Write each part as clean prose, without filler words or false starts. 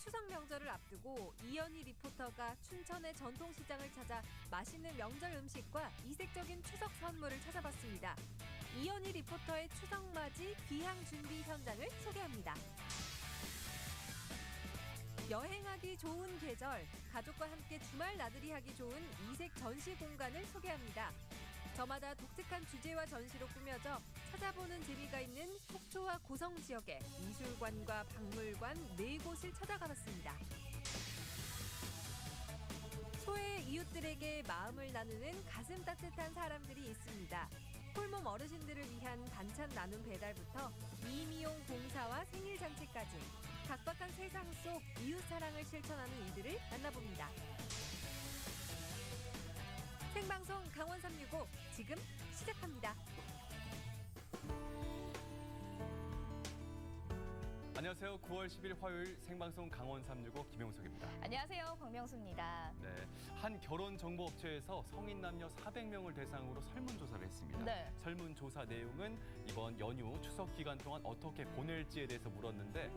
추석 명절을 앞두고 이연희 리포터가 춘천의 전통시장을 찾아 맛있는 명절 음식과 이색적인 추석 선물을 찾아봤습니다. 이연희 리포터의 추석맞이 귀향 준비 현장을 소개합니다. 여행하기 좋은 계절, 가족과 함께 주말 나들이 하기 좋은 이색 전시 공간을 소개합니다. 저마다 독특한 주제와 전시로 꾸며져 찾아보는 재미가 있는 속초와 고성 지역의 미술관과 박물관 4곳을 찾아가봤습니다. 소외 이웃들에게 마음을 나누는 가슴 따뜻한 사람들이 있습니다. 홀몸 어르신들을 위한 반찬 나눔 배달부터 미미용 봉사와 생일 잔치까지 각박한 세상 속 이웃 사랑을 실천하는 이들을 만나봅니다. 생방송 강원 365 지금 시작합니다. 안녕하세요. 9월 10일 화요일 생방송 강원 365 김용석입니다. 안녕하세요. 박명수입니다. 네, 한 결혼 정보 업체에서 성인 남녀 400명을 대상으로 설문조사를 했습니다. 네. 설문조사 내용은 이번 연휴 추석 기간 동안 어떻게 보낼지에 대해서 물었는데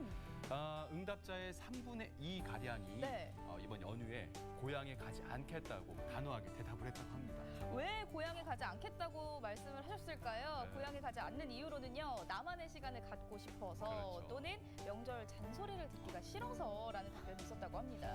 응답자의 3분의 2 가량이 네. 이번 연휴에 고향에 가지 않겠다고 단호하게 대답을 했다고 합니다. 왜 고향에 가지 않겠다고 말씀을 하셨을까요? 네. 고향에 가지 않는 이유로는요. 나만의 시간을 갖고 싶어서 그렇죠. 또는 명절 잔소리를 듣기가 싫어서라는 답변이 있었다고 합니다.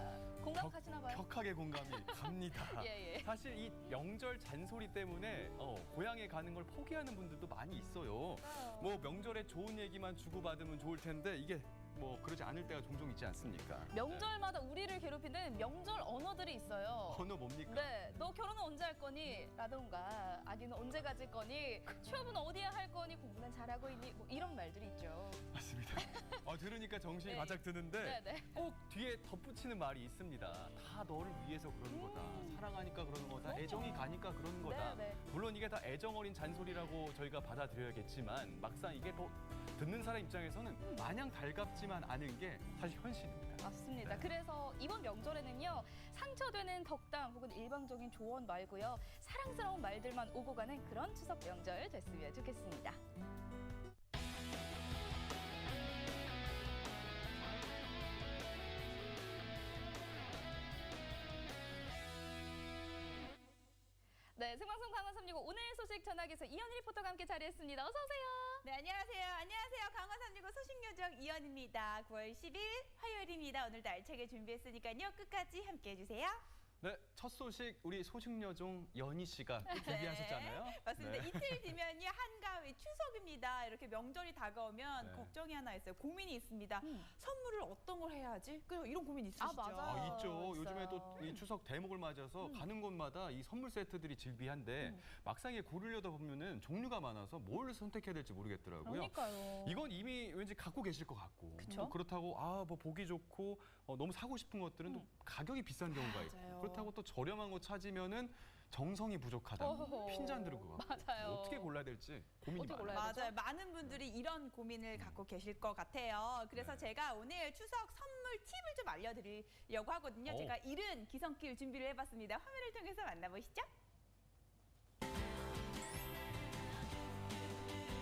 공감하시나 봐요? 격하게 공감이 갑니다. 예. 사실 이 명절 잔소리 때문에 고향에 가는 걸 포기하는 분들도 많이 있어요. 뭐 명절에 좋은 얘기만 주고받으면 좋을 텐데 이게 뭐 그러지 않을 때가 종종 있지 않습니까? 명절마다 우리를 괴롭히는 명절 언어들이 있어요. 언어 뭡니까? 네, 너 결혼은 언제 할 거니? 라던가 아기는 언제 가질 거니? 취업은 어디에 할 거니? 공부는 잘하고 있니? 뭐 이런 말들이 있죠. 맞습니다. 들으니까 정신이 네. 바짝 드는데 네. 꼭 뒤에 덧붙이는 말이 있습니다. 다 너를 위해서 그러는 거다. 사랑하니까 그러는 거다. 그럼요. 애정이 가니까 그러는 거다. 네. 물론 이게 다 애정 어린 잔소리라고 저희가 받아들여야겠지만 막상 이게 뭐 듣는 사람 입장에서는 마냥 달갑지만 않은 게 사실 현실입니다. 맞습니다. 네. 그래서 이번 명절에는요. 상처되는 덕담 혹은 일방적인 조언 말고요. 사랑스러운 말들만 오고 가는 그런 추석 명절 됐으면 좋겠습니다. 네, 생방송 강원 365 오늘 소식 전하기에서 이현희 리포터가 함께 자리했습니다. 어서 오세요. 네, 안녕하세요. 강원 365 소식요정 이현입니다. 9월 10일 화요일입니다. 오늘도 알차게 준비했으니까요. 끝까지 함께해 주세요. 네, 첫 소식 우리 소식여종 연희 씨가 준비하셨잖아요. 네, 맞습니다. 네. 이틀 뒤면요 한가위 추석입니다. 이렇게 명절이 다가오면 네. 걱정이 하나 있어요. 고민이 있습니다. 선물을 어떤 걸 해야 하지? 이런 고민 있으시죠? 맞아요. 있죠. 있어요. 요즘에 또 이 추석 대목을 맞아서 가는 곳마다 이 선물 세트들이 즐비한데 막상 이게 고르려다 보면은 종류가 많아서 뭘 선택해야 될지 모르겠더라고요. 그러니까요. 이건 이미 왠지 갖고 계실 것 같고 그쵸? 그렇다고 뭐 보기 좋고 너무 사고 싶은 것들은 또 가격이 비싼 경우가 있고 맞아요. 그렇다고 또 저렴한 거 찾으면은 정성이 부족하다. 어허허. 핀잔 들은 것 같고 맞아요. 어떻게 골라야 될지 고민이 어떻게 많아요. 골라야 맞아요. 많은 분들이 이런 고민을 갖고 계실 것 같아요. 그래서 네. 제가 오늘 추석 선물 팁을 좀 알려드리려고 하거든요. 오. 제가 잃은 기성길 준비를 해봤습니다. 화면을 통해서 만나보시죠.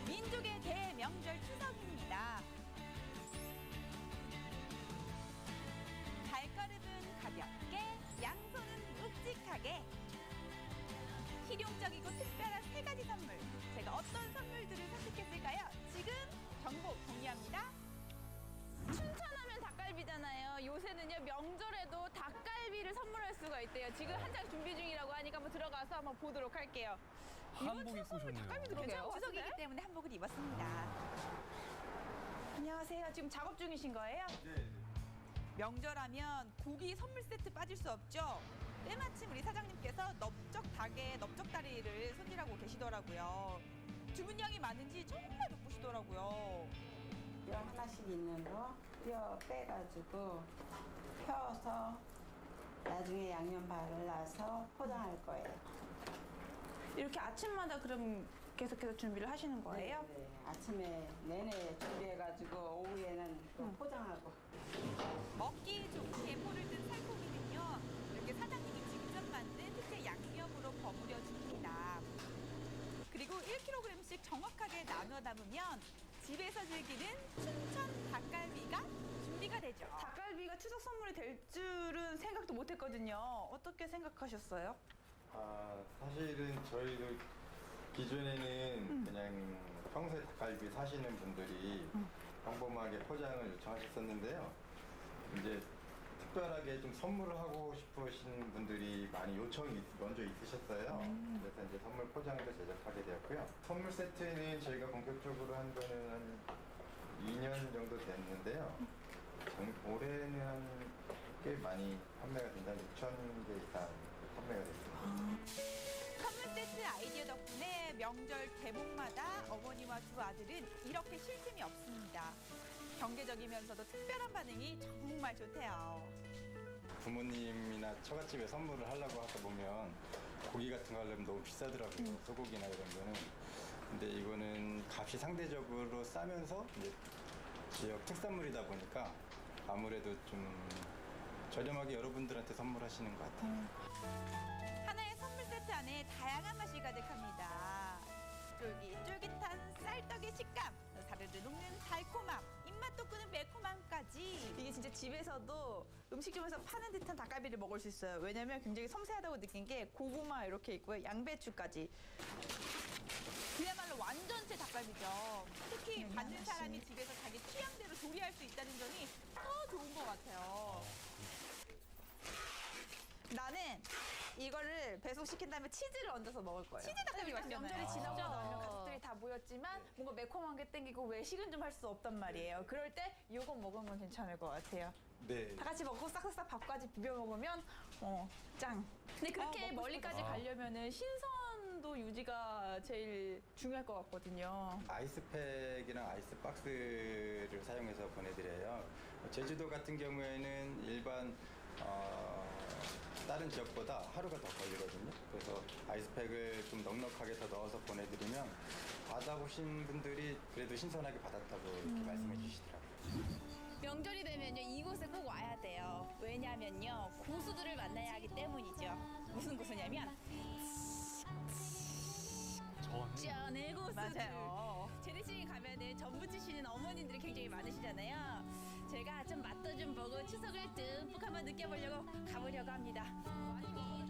민족의 대명절 추석입니다. 발걸음은 가볍게, 양손은 묵직하게. 실용적이고 특별한 3가지 선물. 제가 어떤 선물들을 선택했을까요? 지금 정보 공유합니다. 춘천하면 닭갈비잖아요. 요새는요 명절에도 닭갈비를 선물할 수가 있대요. 지금 한창 준비 중이라고 하니까 한번 들어가서 한번 보도록 할게요. 한복 입고 오셨네요. 닭갈비도 그러게요. 괜찮은 것 추석이기 때문에 한복을 입었습니다. 안녕하세요. 지금 작업 중이신 거예요? 네. 명절하면 고기 선물 세트 빠질 수 없죠. 때마침 우리 사장님께서 넓적닭의 넓적다리를 손질하고 계시더라고요. 주문량이 많은지 정말 바쁘시더라고요. 뼈 하나씩 있는 거 뼈 빼가지고 펴서 나중에 양념 발라서 포장할 거예요. 이렇게 아침마다 그럼 계속해서 준비를 하시는 거예요? 네, 아침에 내내 준비해가지고 오후에는 또 포장하고. 먹기 좋게 포를 든 살코기는요. 이렇게 사장님이 직접 만든 특제 양념으로 버무려 줍니다. 그리고 1kg씩 정확하게 나눠 담으면 집에서 즐기는 춘천 닭갈비가 준비가 되죠. 닭갈비가 저희가 추석 선물이 될 줄은 생각도 못했거든요. 어떻게 생각하셨어요? 사실은 저희도 기존에는 그냥 평소에 닭갈비 사시는 분들이 평범하게 포장을 요청하셨었는데요. 이제 특별하게 좀 선물을 하고 싶으신 분들이 많이 요청이 먼저 있으셨어요. 그래서 이제 선물 포장도 제작하게 되었고요. 선물 세트는 저희가 본격적으로 한 거는 한 2년 정도 됐는데요. 올해는 꽤 많이 판매가 된다. 6,000개 이상 판매가 됐습니다. 선물 세트 아이디어 덕분에 명절 대목마다 어머니와 두 아들은 이렇게 쉴 틈이 없습니다. 경제적이면서도 특별한 반응이 정말 좋대요. 부모님이나 처갓집에 선물을 하려고 하다 보면 고기 같은 거 하려면 너무 비싸더라고요. 소고기나 이런 거는. 근데 이거는 값이 상대적으로 싸면서 이제 지역 특산물이다 보니까 아무래도 좀 저렴하게 여러분들한테 선물하시는 것 같아요. 하나의 선물 세트 안에 다양한 맛이 가득합니다. 쫄깃쫄깃한 쌀떡의 식감, 사르르 녹는 달콤함, 입맛 돋구는 매콤함까지. 이게 진짜 집에서도 음식점에서 파는 듯한 닭갈비를 먹을 수 있어요. 왜냐면 굉장히 섬세하다고 느낀 게 고구마 이렇게 있고요. 양배추까지. 그야말로 완전체 닭갈비죠. 특히 받는 사람이 집에서 자기 취향대로 조리할 수 있다는 점이 더 좋은 것 같아요. 나는 이거를 배송시킨 다음에 치즈를 얹어서 먹을 거예요. 치즈 닭갈비 맛있잖아요. 명절이 지나고 나면 가족들이 다 모였지만 뭔가 매콤한 게 땡기고 외식은 좀 할 수 없단 말이에요. 그럴 때 이거 먹으면 괜찮을 것 같아요. 네. 다 같이 먹고 싹싹싹 밥까지 비벼 먹으면 짱. 근데 그렇게 멀리까지 가려면은 신선도 유지가 제일 중요할 것 같거든요. 아이스팩이랑 아이스박스를 사용해서 보내드려요. 제주도 같은 경우에는 일반 다른 지역보다 하루가 더 걸리거든요. 그래서 아이스팩을 좀 넉넉하게 더 넣어서 보내드리면 받아보신 분들이 그래도 신선하게 받았다고 이렇게 말씀해 주시더라고요. 명절이 되면요 이곳에 꼭 와야 돼요. 왜냐면요 고수들을 만나야 하기 때문이죠. 무슨 고수냐면 짠의 고수들. 맞아요. 재래시장에 가면은 전 부치시는 어머님들이 굉장히 많으시잖아요. 제가 좀 맛도 좀 보고 추석을 듬뿍 한번 느껴보려고 가보려고 합니다.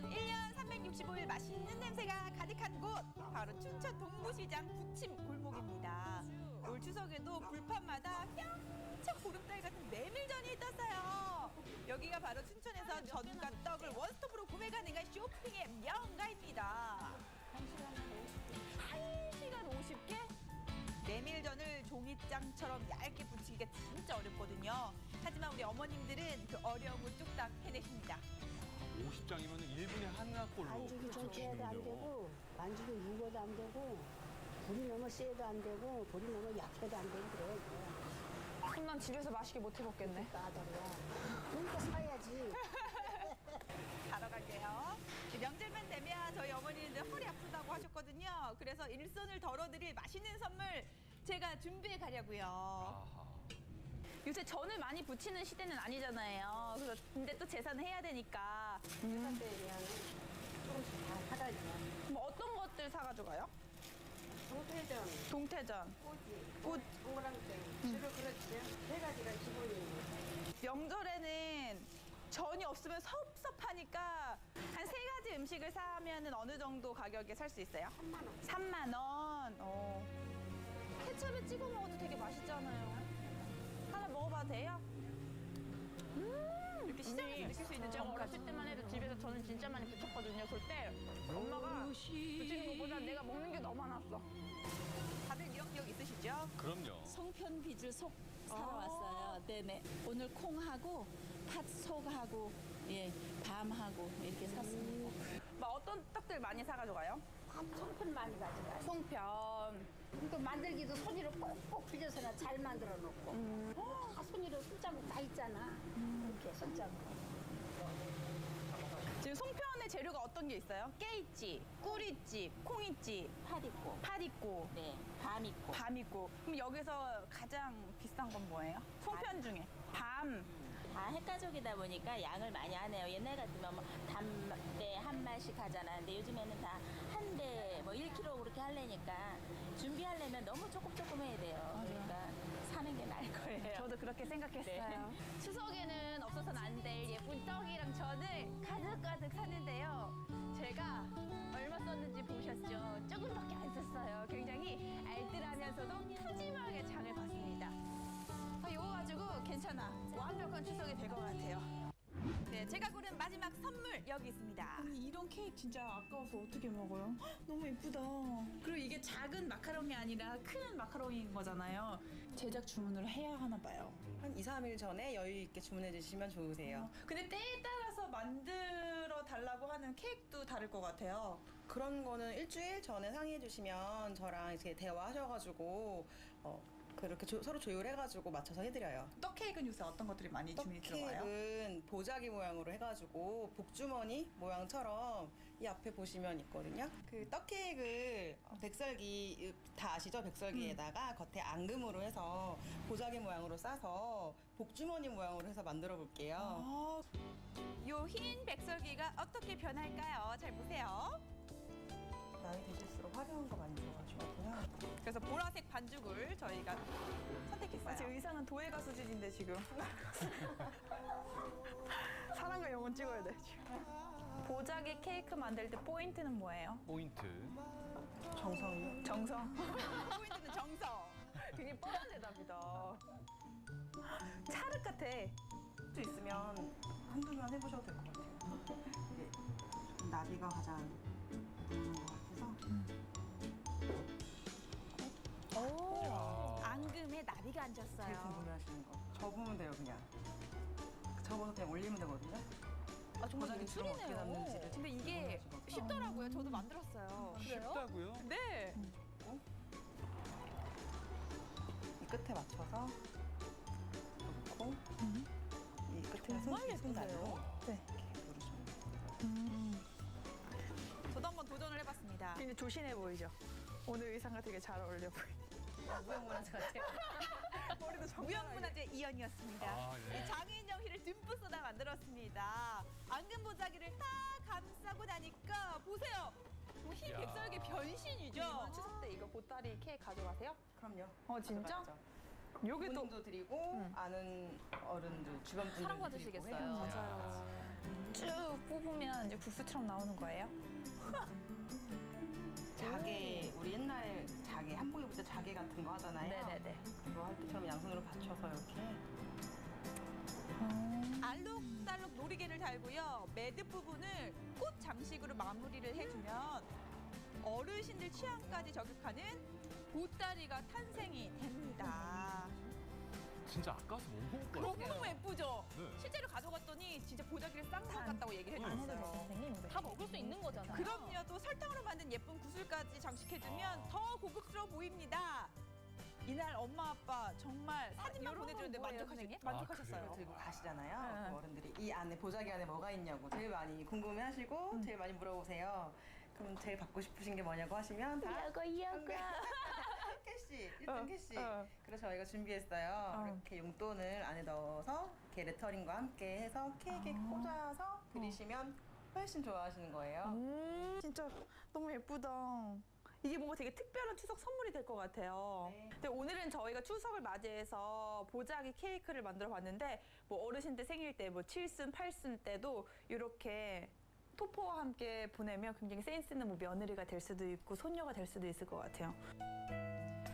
1년 365일 맛있는 냄새가 가득한 곳 바로 춘천 동부시장 부침 골목입니다. 올 추석에도 불판마다 향긋 보름달 같은 메밀전이 떴어요. 여기가 바로 춘천에서 전과 떡을 원스톱으로 구매 가능한 쇼핑의 명가입니다. 1시간 50개? 메밀전을 종이장처럼 얇게 부치기가 진짜 어렵거든요. 하지만 우리 어머님들은 그 어려움을 뚝딱 해내십니다. 50장이면 1분에 하나 꼴로 반죽이 좀 세도 안 되고 반죽이 묽어도 안 되고 불이 너무 세도 안 되고 불이 너무 약해도 안 되고 그래. 그럼 난 집에서 맛있게 못 해먹겠네. 까다로워. 그러니까 사야지. 가러 갈게요. 명절만 되면 저희 어머니들 허리 아프다고 하셨거든요. 그래서 일손을 덜어드릴 맛있는 선물 제가 준비해 가려고요. 아하. 요새 전을 많이 부치는 시대는 아니잖아요. 그래서 근데 또 제사는 해야 되니까. 제사 때 그냥 조금씩 다 사다 줘. 그럼 어떤 것들 사가지고 가요? 동태전, 동태전, 꽃, 동그랑땡, 주로 그렇죠. 세 가지가 기본이에요. 명절에는 전이 없으면 섭섭하니까 한 3가지 음식을 사면은 어느 정도 가격에 살 수 있어요? 3만 원. 케첩에 찍어 먹어도 되게 맛있잖아요. 하나 먹어봐도 돼요? 이렇게 시장에서 느낄 수 있는 제가 정까지. 어렸을 때만 해도 집에서 저는 진짜 많이 부쳤거든요. 그때 엄마가 부치는 것보다 내가 먹는 게 너무 많았어. 다들 이런 기억 있으시죠? 그럼요. 송편 빚을 속 사러 왔어요. 네네. 오늘 콩하고 팥속하고 예 밤하고 이렇게 샀습니다. 막 어떤 떡들 많이 사가지고 가요? 송편 많이 가져가요. 송편. 또 만들기도 손으로 꼭꼭 빚어서나 잘 만들어 놓고. 다 손으로 손자국 다 있잖아. 이렇게 손자국. 지금 송편의 재료가 어떤 게 있어요? 깨 있지, 꿀 있지, 콩 있지, 팥 있고 팥 있고, 네 밤 있고 밤 있고. 그럼 여기서 가장 비싼 건 뭐예요? 송편 중에. 밤. 다 핵가족이다 보니까 양을 많이 하네요. 옛날 같으면 뭐 담배 한 마씩 하잖아. 근데 요즘에는 다 한 대 뭐 1kg 그렇게 하려니까 준비하려면 너무 조금 해야 돼요. 그러니까 사는 게 나을 거예요. 저도 그렇게 생각했어요. 추석에는 없어서는 안 될 예쁜 떡이랑 전을 가득가득 샀는데요. 제가 얼마 썼는지 보셨죠? 조금밖에 안 썼어요. 굉장히 알뜰하면서도 푸짐하게 장을 봤습니다. 이거 가지고 괜찮아. 완벽한 추석이 될 것 같아요. 네, 제가 고른 마지막 선물 여기 있습니다. 아니 이런 케이크 진짜 아까워서 어떻게 먹어요? 헉, 너무 예쁘다. 그리고 이게 작은 마카롱이 아니라 큰 마카롱인 거잖아요. 제작 주문을 해야 하나 봐요. 한 2, 3일 전에 여유 있게 주문해 주시면 좋으세요. 근데 때에 따라서 만들어 달라고 하는 케이크도 다를 것 같아요. 그런 거는 일주일 전에 상의해 주시면 저랑 이렇게 대화하셔가지고 그렇게 서로 조율해가지고 맞춰서 해드려요. 떡 케이크는 요새 어떤 것들이 많이 주문이 들어가요? 떡케이크는 보자기 모양으로 해가지고 복주머니 모양처럼 이 앞에 보시면 있거든요. 그 떡케이크를 백설기 다 아시죠? 백설기에다가 겉에 앙금으로 해서 보자기 모양으로 싸서 복주머니 모양으로 해서 만들어 볼게요. 아, 요 흰 백설기가 어떻게 변할까요? 잘 보세요. 나이 드실수록 화려한 거 많이 들어가시고요. 그래서 보라색 반죽을 저희가 선택했어요. 제 의상은 도예 가수 수준인데 지금. 사랑과 영혼 찍어야 돼 지금. 보자기 케이크 만들 때 포인트는 뭐예요? 포인트. 정성이요. 정성. 포인트는 정성. 굉장히 뻔한 대답이다. 찰흙 같아. 수 있으면 한두 번 해보셔도 될 것 같아요. 이게 나비가 가장 좋은 것 같아서. 오, 앙금에 나비가 제일 앉았어요. 궁금해하시는 거. 접으면 돼요, 그냥. 접어서 그냥 올리면 되거든요. 아, 정말 보자기 주름 어떻게 잡는지를 근데 이게 쉽더라고요. 저도 만들었어요. 쉽다고요? 네. 이 끝에 맞춰서 놓고 이 끝에 손 날로 네. 이렇게 누르시면 돼요. 저도 한번 도전을 해봤습니다. 근데 조신해 보이죠? 오늘 의상과 되게 잘 어울려 보이네. 무형문화재 같아요. 무형문화재 이연이었습니다. 아, 네. 이 장인정 휘를 듬뿍 쏟아 만들었습니다. 앙금 보자기를 딱 감싸고 나니까 보세요. 흰 이야. 백설기 변신이죠. 이번 추석 때 이거 보따리 케이크 가져가세요? 그럼요. 진짜? 가져가죠. 여기 또 부모님도 드리고 아는 어른들 주변 분들 사랑 받으시겠어요. 맞아요. 쭉 뽑으면 이제 국수처럼 나오는 거예요? 자개 우리 옛날 자개 한복 입을 때 자개 같은 거 하잖아요. 네네네. 그거 할 때처럼 양손으로 받쳐서 이렇게 알록달록 놀이개를 달고요. 매듭 부분을 꽃 장식으로 마무리를 해주면 어르신들 취향까지 저격하는 보따리가 탄생이 됩니다. 진짜 아까워서 못 먹을 것 같아요. 너무너무 예쁘죠? 네. 실제로 가져갔더니 진짜 보자기를 싼 것 같다고 얘기를 안 해도 해주셨어요. 돼, 선생님. 다 먹을 수 있는 거잖아요. 그럼요. 또 설탕으로 만든 예쁜 구슬까지 장식해주면 더 고급스러워 보입니다. 이날 엄마 아빠 정말 사진만 요런 건 보내주는데 뭐예요, 선생님? 만족하셨어요. 그래요? 들고 가시잖아요. 네. 그 어른들이 이 안에 보자기 안에 뭐가 있냐고 제일 많이 궁금해하시고 제일 많이 물어보세요. 그럼 제일 받고 싶으신 게 뭐냐고 하시면 다 캐시, 1등 캐시. 그래서 저희가 준비했어요. 이렇게 용돈을 안에 넣어서 이렇게 레터링과 함께 해서 케이크에 꽂아서 드리시면 훨씬 좋아하시는 거예요. 진짜 너무 예쁘다. 이게 뭔가 되게 특별한 추석 선물이 될 것 같아요. 네. 근데 오늘은 저희가 추석을 맞이해서 보자기 케이크를 만들어 봤는데 뭐 어르신들 생일 때, 뭐 7순, 8순 때도 이렇게 토포와 함께 보내면 굉장히 센스 있는 뭐 며느리가 될 수도 있고 손녀가 될 수도 있을 것 같아요.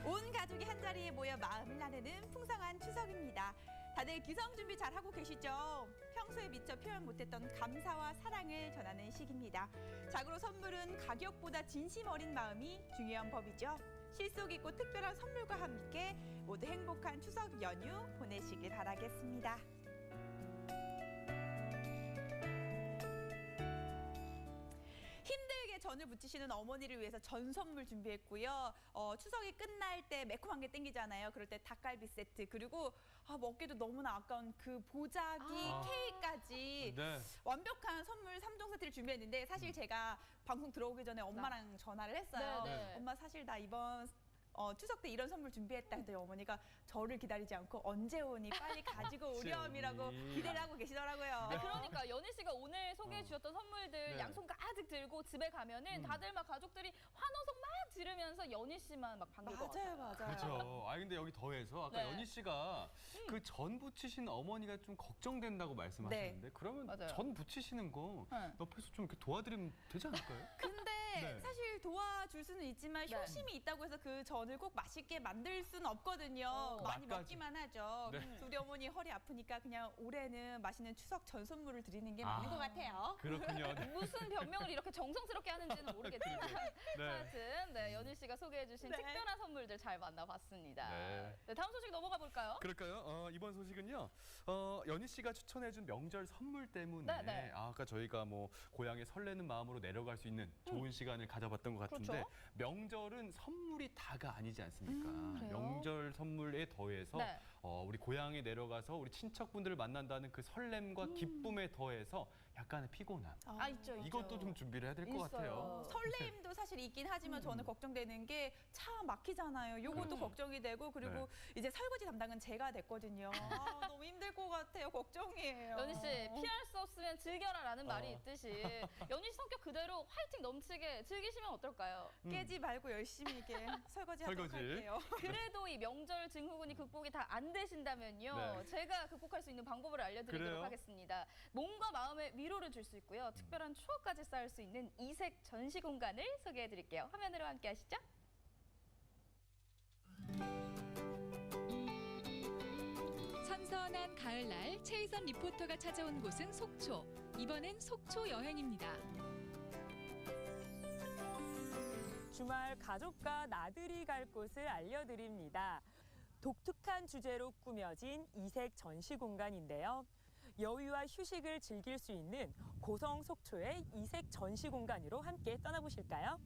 온 가족이 한자리에 모여 마음을 나누는 풍성한 추석입니다. 다들 기성 준비 잘 하고 계시죠? 평소에 미처 표현 못했던 감사와 사랑을 전하는 시기입니다. 자고로 선물은 가격보다 진심 어린 마음이 중요한 법이죠. 실속 있고 특별한 선물과 함께 모두 행복한 추석 연휴 보내시길 바라겠습니다. 힘들게 전을 부치시는 어머니를 위해서 전 선물 준비했고요. 추석이 끝날 때 매콤한 게 땡기잖아요. 그럴 때 닭갈비 세트 그리고 먹기도 너무나 아까운 그 보자기 케이크까지 네. 완벽한 선물 3종 세트를 준비했는데 사실 제가 방송 들어오기 전에 엄마랑 전화를 했어요. 네. 엄마 사실 나 이번 추석 때 이런 선물 준비했다 했더니 어머니가 저를 기다리지 않고 언제 오니 빨리 가지고 오렴이라고 언니. 기대를 하고 계시더라고요. 그러니까 연희 씨가 오늘 소개해 주셨던 선물들 네. 양손 가득 들고 집에 가면은 다들 막 가족들이 환호성 막 지르면서 연희 씨만 막 반길 것 같아요. 맞아요. 그렇죠. 근데 여기 더해서 아까 네. 연희 씨가 그 전 부치신 어머니가 좀 걱정된다고 말씀하셨는데 그러면 맞아요. 전 부치시는 거 네. 옆에서 좀 이렇게 도와드리면 되지 않을까요? 근데 네. 사실 도와줄 수는 있지만 네. 효심이 있다고 해서 그 전을 꼭 맛있게 만들 수는 없거든요. 많이 맛까지. 먹기만 하죠. 네. 그래서 우리 어머니 허리 아프니까 그냥 올해는 맛있는 추석 전 선물을 드리는 게 맞는 것 같아요. 그렇군요. 네. 무슨 변명을 이렇게 정성스럽게 하는지는 모르겠지만 네. 하여튼 연희 씨가 소개해주신 네. 특별한 선물들 잘 만나봤습니다. 네. 네, 다음 소식 넘어가 볼까요? 그럴까요? 이번 소식은요. 연희 씨가 추천해준 명절 선물 때문에 네, 네. 아까 저희가 뭐 고향에 설레는 마음으로 내려갈 수 있는 좋은 시간을 가져봤던 것 같은데 그렇죠. 명절은 선물이 다가 아니지 않습니까? 그래요? 명절 선물에 더해서 네. 우리 고향에 내려가서 우리 친척분들을 만난다는 그 설렘과 기쁨에 더해서 약간의 피곤함. 있죠. 이것도 좀 준비를 해야 될 것 같아요. 설레임도 사실 있긴 하지만 저는 걱정되는 게 차 막히잖아요. 요것도 걱정이 되고 그리고 이제 설거지 담당은 제가 됐거든요. 너무 힘들 것 같아요. 걱정이에요. 연희 씨 피할 수 없으면 즐겨라라는 말이 있듯이 연희 씨 성격 그대로 화이팅 넘치게 즐기시면 어떨까요? 깨지 말고 열심히 이렇게 설거지 하도록 설거지. 할게요. 그래도 이 명절 증후군이 극복이 다 안 되신다면요. 네. 제가 극복할 수 있는 방법을 알려드리도록 그래요? 하겠습니다. 몸과 마음의 위로를 줄 수 있고요. 특별한 추억까지 쌓을 수 있는 이색 전시 공간을 소개해드릴게요. 화면으로 함께 하시죠. 선선한 가을날 최희선 리포터가 찾아온 곳은 속초. 이번엔 속초 여행입니다. 주말 가족과 나들이 갈 곳을 알려드립니다. 독특한 주제로 꾸며진 이색 전시 공간인데요. 여유와 휴식을 즐길 수 있는 고성 속초의 이색 전시 공간으로 함께 떠나보실까요?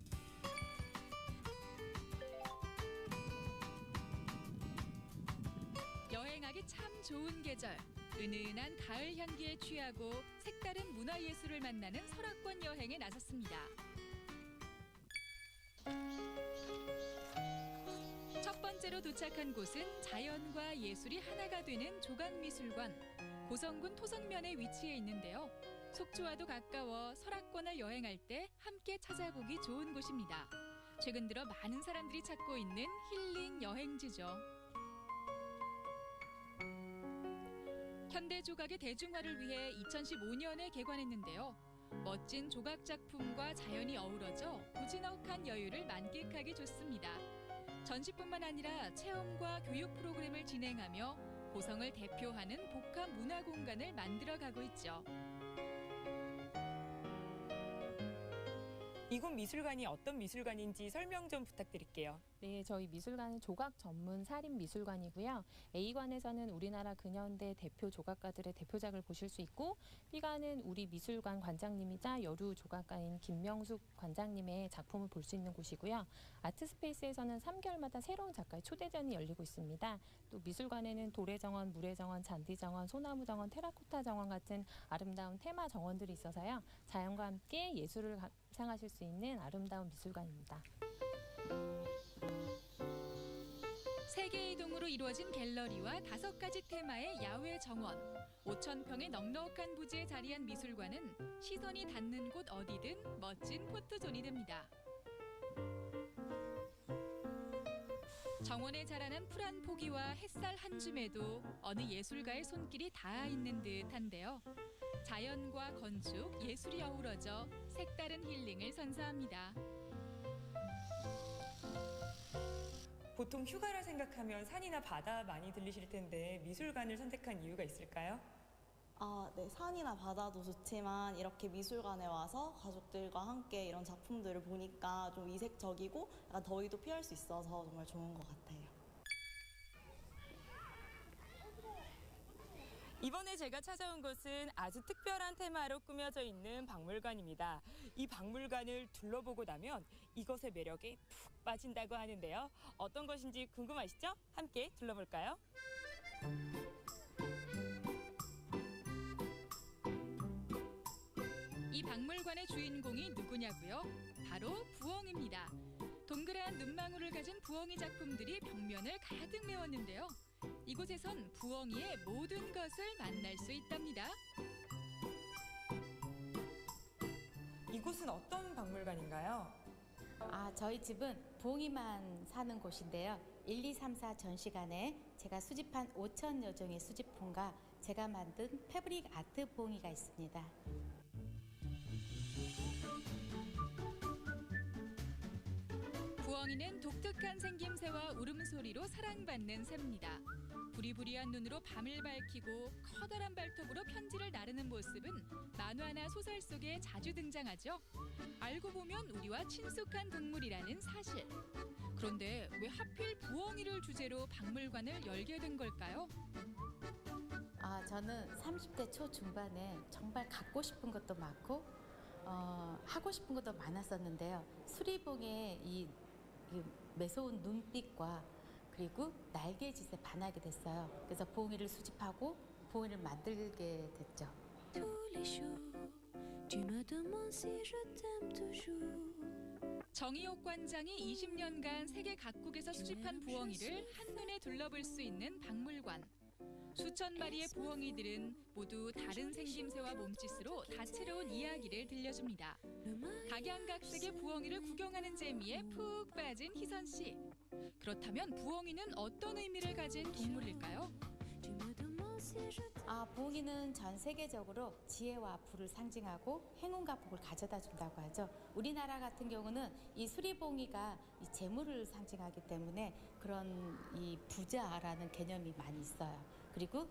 여행하기 참 좋은 계절. 은은한 가을 향기에 취하고 색다른 문화예술을 만나는 설악권 여행에 나섰습니다. 첫 번째로 도착한 곳은 자연과 예술이 하나가 되는 조각미술관. 고성군 토성면에 위치해 있는데요. 속초와도 가까워 설악권을 여행할 때 함께 찾아보기 좋은 곳입니다. 최근 들어 많은 사람들이 찾고 있는 힐링 여행지죠. 현대 조각의 대중화를 위해 2015년에 개관했는데요. 멋진 조각 작품과 자연이 어우러져 고즈넉한 여유를 만끽하기 좋습니다. 전시뿐만 아니라 체험과 교육 프로그램을 진행하며 고성을 대표하는 복합 문화 공간을 만들어가고 있죠. 이곳 미술관이 어떤 미술관인지 설명 좀 부탁드릴게요. 네, 저희 미술관은 조각 전문 사립 미술관이고요. A관에서는 우리나라 근현대 대표 조각가들의 대표작을 보실 수 있고, B관은 우리 미술관 관장님이자 여류 조각가인 김명숙 관장님의 작품을 볼 수 있는 곳이고요. 아트스페이스에서는 3개월마다 새로운 작가의 초대전이 열리고 있습니다. 또 미술관에는 도래정원, 물의정원, 잔디정원, 소나무정원, 테라코타 정원 같은 아름다운 테마 정원들이 있어서요. 자연과 함께 예술을 감상하실 수 있는 아름다운 미술관입니다. 세계 이동으로 이루어진 갤러리와 5가지 테마의 야외 정원, 5,000평의 넉넉한 부지에 자리한 미술관은 시선이 닿는 곳 어디든 멋진 포토존이 됩니다. 정원에 자라난 푸른 포기와 햇살 한 줌에도 어느 예술가의 손길이 닿아 있는 듯한데요. 자연과 건축, 예술이 어우러져 색다른 힐링을 선사합니다. 보통 휴가를 생각하면 산이나 바다 많이 들리실 텐데 미술관을 선택한 이유가 있을까요? 네, 산이나 바다도 좋지만 이렇게 미술관에 와서 가족들과 함께 이런 작품들을 보니까 좀 이색적이고 약간 더위도 피할 수 있어서 정말 좋은 것 같아요. 이번에 제가 찾아온 곳은 아주 특별한 테마로 꾸며져 있는 박물관입니다. 이 박물관을 둘러보고 나면 이것의 매력에 푹 빠진다고 하는데요. 어떤 것인지 궁금하시죠? 함께 둘러볼까요? 이 박물관의 주인공이 누구냐고요? 바로 부엉입니다. 동그란 눈망울을 가진 부엉이 작품들이 벽면을 가득 메웠는데요. 이곳에선 부엉이의 모든 것을 만날 수 있답니다. 이곳은 어떤 박물관인가요? 저희 집은 부엉이만 사는 곳인데요. 1, 2, 3, 4 전시관에 제가 수집한 5,000여 종의 수집품과 제가 만든 패브릭 아트 부엉이가 있습니다. 부엉이는 독특한 생김새와 울음소리로 사랑받는 새입니다. 부리부리한 눈으로 밤을 밝히고 커다란 발톱으로 편지를 나르는 모습은 만화나 소설 속에 자주 등장하죠. 알고 보면 우리와 친숙한 동물이라는 사실. 그런데 왜 하필 부엉이를 주제로 박물관을 열게 된 걸까요? 저는 30대 초중반에 정말 갖고 싶은 것도 많고 하고 싶은 것도 많았었는데요. 수리봉의 이 매서운 눈빛과 그리고 날개짓에 반하게 됐어요. 그래서 부엉이를 수집하고 부엉이를 만들게 됐죠. 정희옥 관장이 20년간 세계 각국에서 수집한 부엉이를 한눈에 둘러볼 수 있는 박물관. 수천 마리의 부엉이들은 모두 다른 생김새와 몸짓으로 다채로운 이야기를 들려줍니다. 각양각색의 부엉이를 구경하는 재미에 푹 빠진 희선 씨. 그렇다면 부엉이는 어떤 의미를 가진 동물일까요? 부엉이는 전 세계적으로 지혜와 부를 상징하고 행운과 복을 가져다 준다고 하죠. 우리나라 같은 경우는 이 수리봉이가 이 재물을 상징하기 때문에 그런 이 부자라는 개념이 많이 있어요. 그리고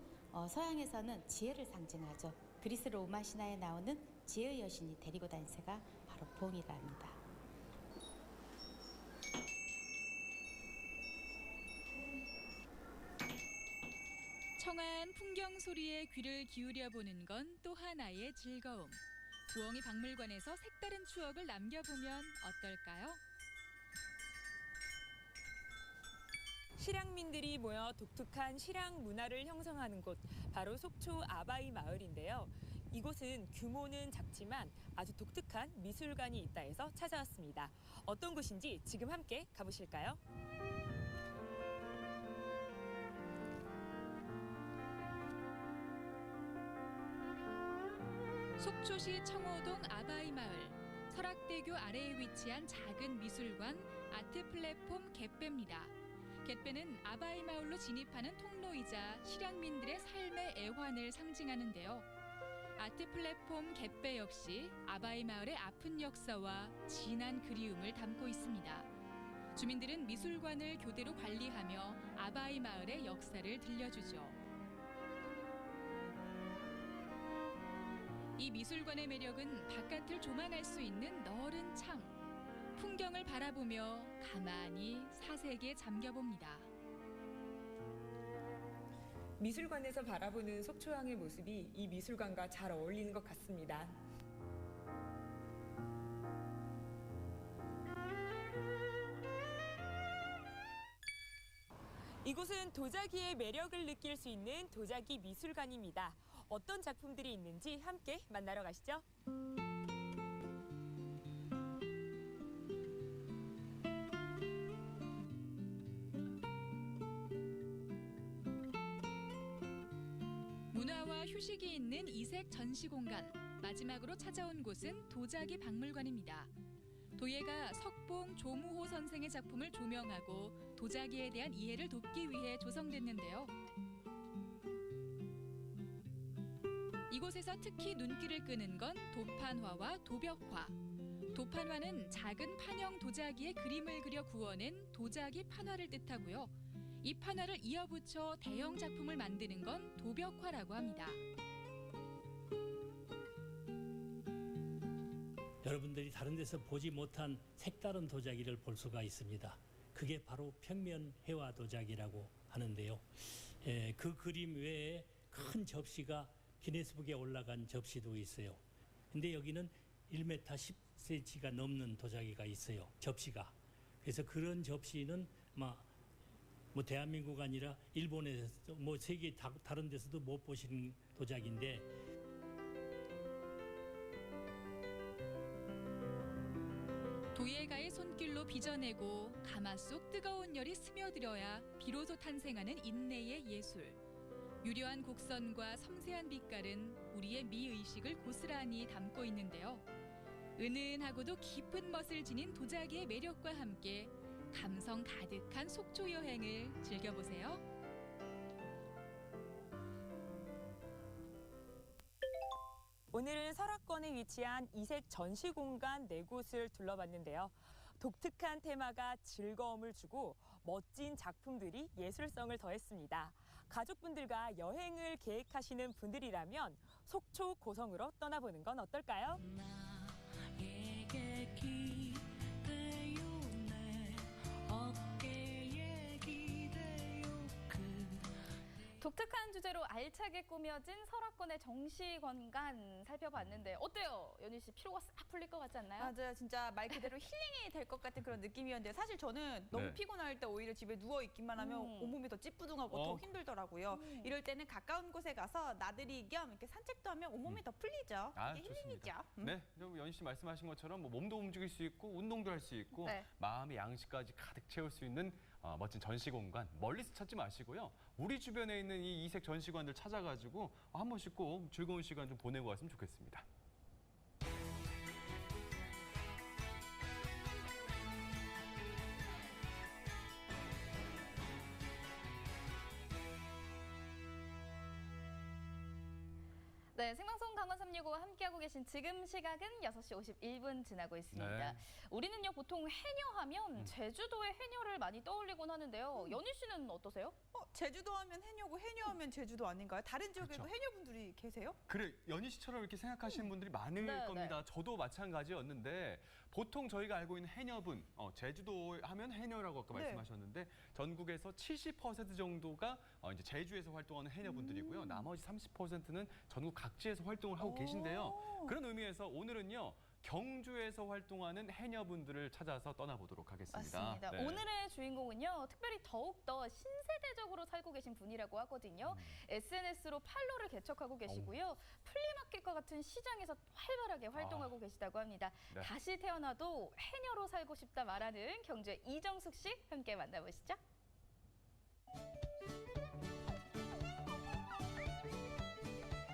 서양에서는 지혜를 상징하죠. 그리스 로마 신화에 나오는 지혜의 여신이 데리고 다닌 새가 바로 부엉이랍니다. 청아한 풍경 소리에 귀를 기울여 보는 건 또 하나의 즐거움. 부엉이 박물관에서 색다른 추억을 남겨보면 어떨까요? 실향민들이 모여 독특한 실향 문화를 형성하는 곳, 바로 속초 아바이 마을인데요. 이곳은 규모는 작지만 아주 독특한 미술관이 있다 해서 찾아왔습니다. 어떤 곳인지 지금 함께 가보실까요? 속초시 청호동 아바이 마을. 설악대교 아래에 위치한 작은 미술관 아트 플랫폼 갯배입니다. 갯배는 아바이 마을로 진입하는 통로이자 실향민들의 삶의 애환을 상징하는데요. 아트 플랫폼 갯배 역시 아바이 마을의 아픈 역사와 진한 그리움을 담고 있습니다. 주민들은 미술관을 교대로 관리하며 아바이 마을의 역사를 들려주죠. 이 미술관의 매력은 바깥을 조망할 수 있는 넓은 창. 풍경을 바라보며 가만히 사색에 잠겨봅니다. 미술관에서 바라보는 속초항의 모습이 이 미술관과 잘 어울리는 것 같습니다. 이곳은 도자기의 매력을 느낄 수 있는 도자기 미술관입니다. 어떤 작품들이 있는지 함께 만나러 가시죠. 문화와 휴식이 있는 이색 전시 공간. 마지막으로 찾아온 곳은 도자기 박물관입니다. 도예가 석봉 조무호 선생의 작품을 조명하고 도자기에 대한 이해를 돕기 위해 조성됐는데요. 이곳에서 특히 눈길을 끄는 건 도판화와 도벽화. 도판화는 작은 판형 도자기에 그림을 그려 구워낸 도자기 판화를 뜻하고요. 이 판화를 이어붙여 대형 작품을 만드는 건 도벽화라고 합니다. 여러분들이 다른 데서 보지 못한 색다른 도자기를 볼 수가 있습니다. 그게 바로 평면 회화 도자기라고 하는데요. 그 그림 외에 큰 접시가 기네스북에 올라간 접시도 있어요. 근데 여기는 1m 10cm가 넘는 도자기가 있어요. 접시가. 그래서 그런 접시는 뭐 대한민국 아니라 일본에서 뭐 세계 다른 데서도 못 보시는 도자기인데 도예가의 손길로 빚어내고 가마 속 뜨거운 열이 스며들어야 비로소 탄생하는 인내의 예술. 유려한 곡선과 섬세한 빛깔은 우리의 미의식을 고스란히 담고 있는데요. 은은하고도 깊은 멋을 지닌 도자기의 매력과 함께 감성 가득한 속초 여행을 즐겨보세요. 오늘은 설악권에 위치한 이색 전시공간 4곳을 둘러봤는데요. 독특한 테마가 즐거움을 주고 멋진 작품들이 예술성을 더했습니다. 가족분들과 여행을 계획하시는 분들이라면 속초 고성으로 떠나보는 건 어떨까요? 독특한 주제로 알차게 꾸며진 설악권의 정시관광 살펴봤는데 어때요? 연희 씨, 피로가 싹 풀릴 것 같지 않나요? 맞아요. 진짜 말 그대로 힐링이 될 것 같은 그런 느낌이었는데 사실 저는 너무 네. 피곤할 때 오히려 집에 누워 있기만 하면 온몸이 더 찌뿌둥하고 더 힘들더라고요. 이럴 때는 가까운 곳에 가서 나들이 겸 이렇게 산책도 하면 온몸이 더 풀리죠. 이게 힐링이죠. 네, 연희 씨 말씀하신 것처럼 뭐 몸도 움직일 수 있고 운동도 할 수 있고 네. 마음의 양식까지 가득 채울 수 있는 멋진 전시공간 멀리서 찾지 마시고요. 우리 주변에 있는 이 이색 전시관들 찾아가지고 한 번씩 꼭 즐거운 시간 좀 보내고 왔으면 좋겠습니다. 네, 생방송 강원 365와 함께하고 계신 지금 시각은 6시 51분 지나고 있습니다. 네. 우리는요, 보통 해녀하면 제주도의 해녀를 많이 떠올리곤 하는데요. 연희 씨는 어떠세요? 제주도 하면 해녀고 해녀하면 제주도 아닌가요? 다른 지역에도 그렇죠. 해녀분들이 계세요? 그래, 연희 씨처럼 이렇게 생각하시는 분들이 많을 네, 겁니다. 저도 마찬가지였는데 보통 저희가 알고 있는 해녀분, 제주도 하면 해녀라고 아까 네. 말씀하셨는데 전국에서 70% 정도가 이제 제주에서 활동하는 해녀분들이고요. 나머지 30%는 전국 각지에서 활동을 하고 계신데요. 그런 의미에서 오늘은요. 경주에서 활동하는 해녀분들을 찾아서 떠나보도록 하겠습니다. 맞습니다. 네. 오늘의 주인공은요, 특별히 더욱더 신세대적으로 살고 계신 분이라고 하거든요. SNS로 팔로를 개척하고 계시고요. 플리마켓과 같은 시장에서 활발하게 활동하고 계시다고 합니다. 네. 다시 태어나도 해녀로 살고 싶다 말하는 경주의 이정숙 씨 함께 만나보시죠.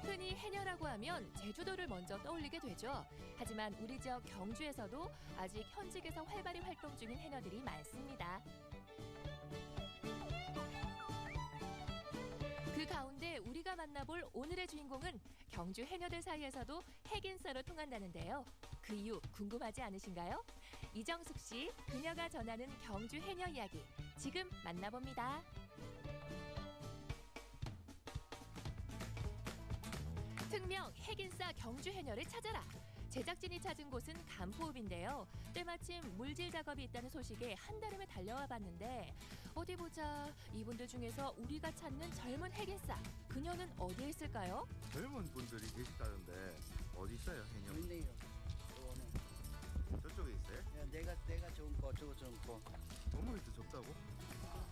흔히 해녀라고 하면 제주도를 먼저 떠올리게 되죠. 하지만 우리 지역 경주에서도 아직 현직에서 활발히 활동 중인 해녀들이 많습니다. 그 가운데 우리가 만나볼 오늘의 주인공은 경주 해녀들 사이에서도 핵인싸로 통한다는데요. 그 이유 궁금하지 않으신가요? 이정숙 씨, 그녀가 전하는 경주 해녀 이야기 지금 만나봅니다. 특명 핵인싸 경주 해녀를 찾아라. 제작진이 찾은 곳은 간포읍인데요. 때마침 물질 작업이 있다는 소식에 한달음에 달려와 봤는데 어디 보자. 이분들 중에서 우리가 찾는 젊은 핵인싸. 그녀는 어디에 있을까요? 젊은 분들이 계시다는데 어디 있어요, 해녀? 있네요. 저쪽에 있어요? 야, 내가 좋은 거, 저거 좋은 거. 어머니도 적다고?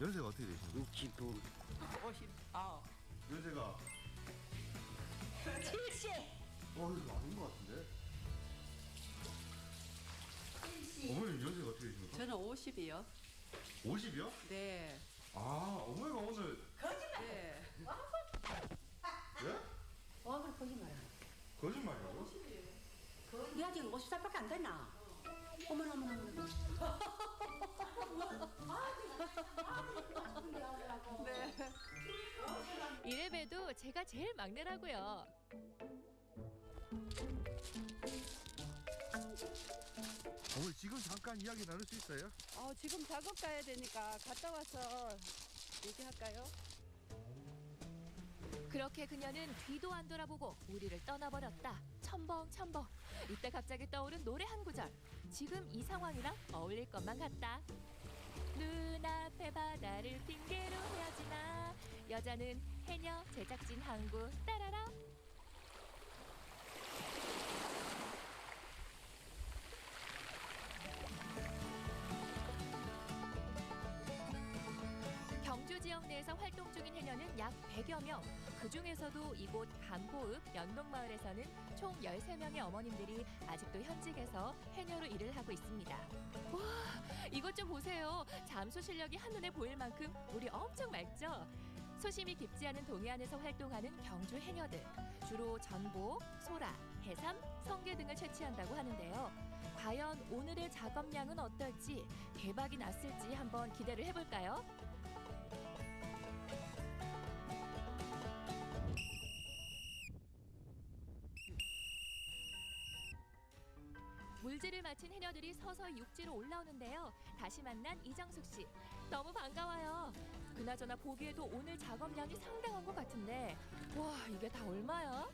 연세가 어떻게 되시나요? 62. 59. 연세가 70. 이거 아닌 것 같은데? 어머님 연세가 어떻게 되십니까? 저는 50이요. 50이요? 네. 아, 어머니가 오늘 거짓말. 네. 예? 와, 그래 거짓말. 거짓말이라고? 네 아직 50살밖에 안 됐나? 어머나 어머나 어머나. 네. 이래봬도 제가 제일 막내라고요. 어머니 지금 잠깐 이야기 나눌 수 있어요? 지금 작업 가야 되니까 갔다 와서 얘기할까요? 그렇게 그녀는 뒤도 안 돌아보고 우리를 떠나버렸다. 첨벙첨벙. 이때 갑자기 떠오른 노래 한 구절. 지금 이 상황이랑 어울릴 것만 같다. 눈앞에 바다를 핑계로 헤어지나. 여자는 해녀 제작진 항구 따라라. 경주 지역 내에서 활동 중인 해녀는 약 100여 명. 그중에서도 이곳 간포읍 연동마을에서는 총 13명의 어머님들이 아직도 현직에서 해녀로 일을 하고 있습니다. 와, 이것 좀 보세요. 잠수 실력이 한눈에 보일 만큼 물이 엄청 맑죠? 소심이 깊지 않은 동해안에서 활동하는 경주 해녀들. 주로 전복, 소라, 해삼, 성게 등을 채취한다고 하는데요. 과연 오늘의 작업량은 어떨지, 대박이 났을지 한번 기대를 해볼까요? 물질을 마친 해녀들이 서서히 육지로 올라오는데요. 다시 만난 이정숙 씨. 너무 반가워요. 그나저나 보기에도 오늘 작업량이 상당한 것 같은데, 와, 이게 다 얼마야?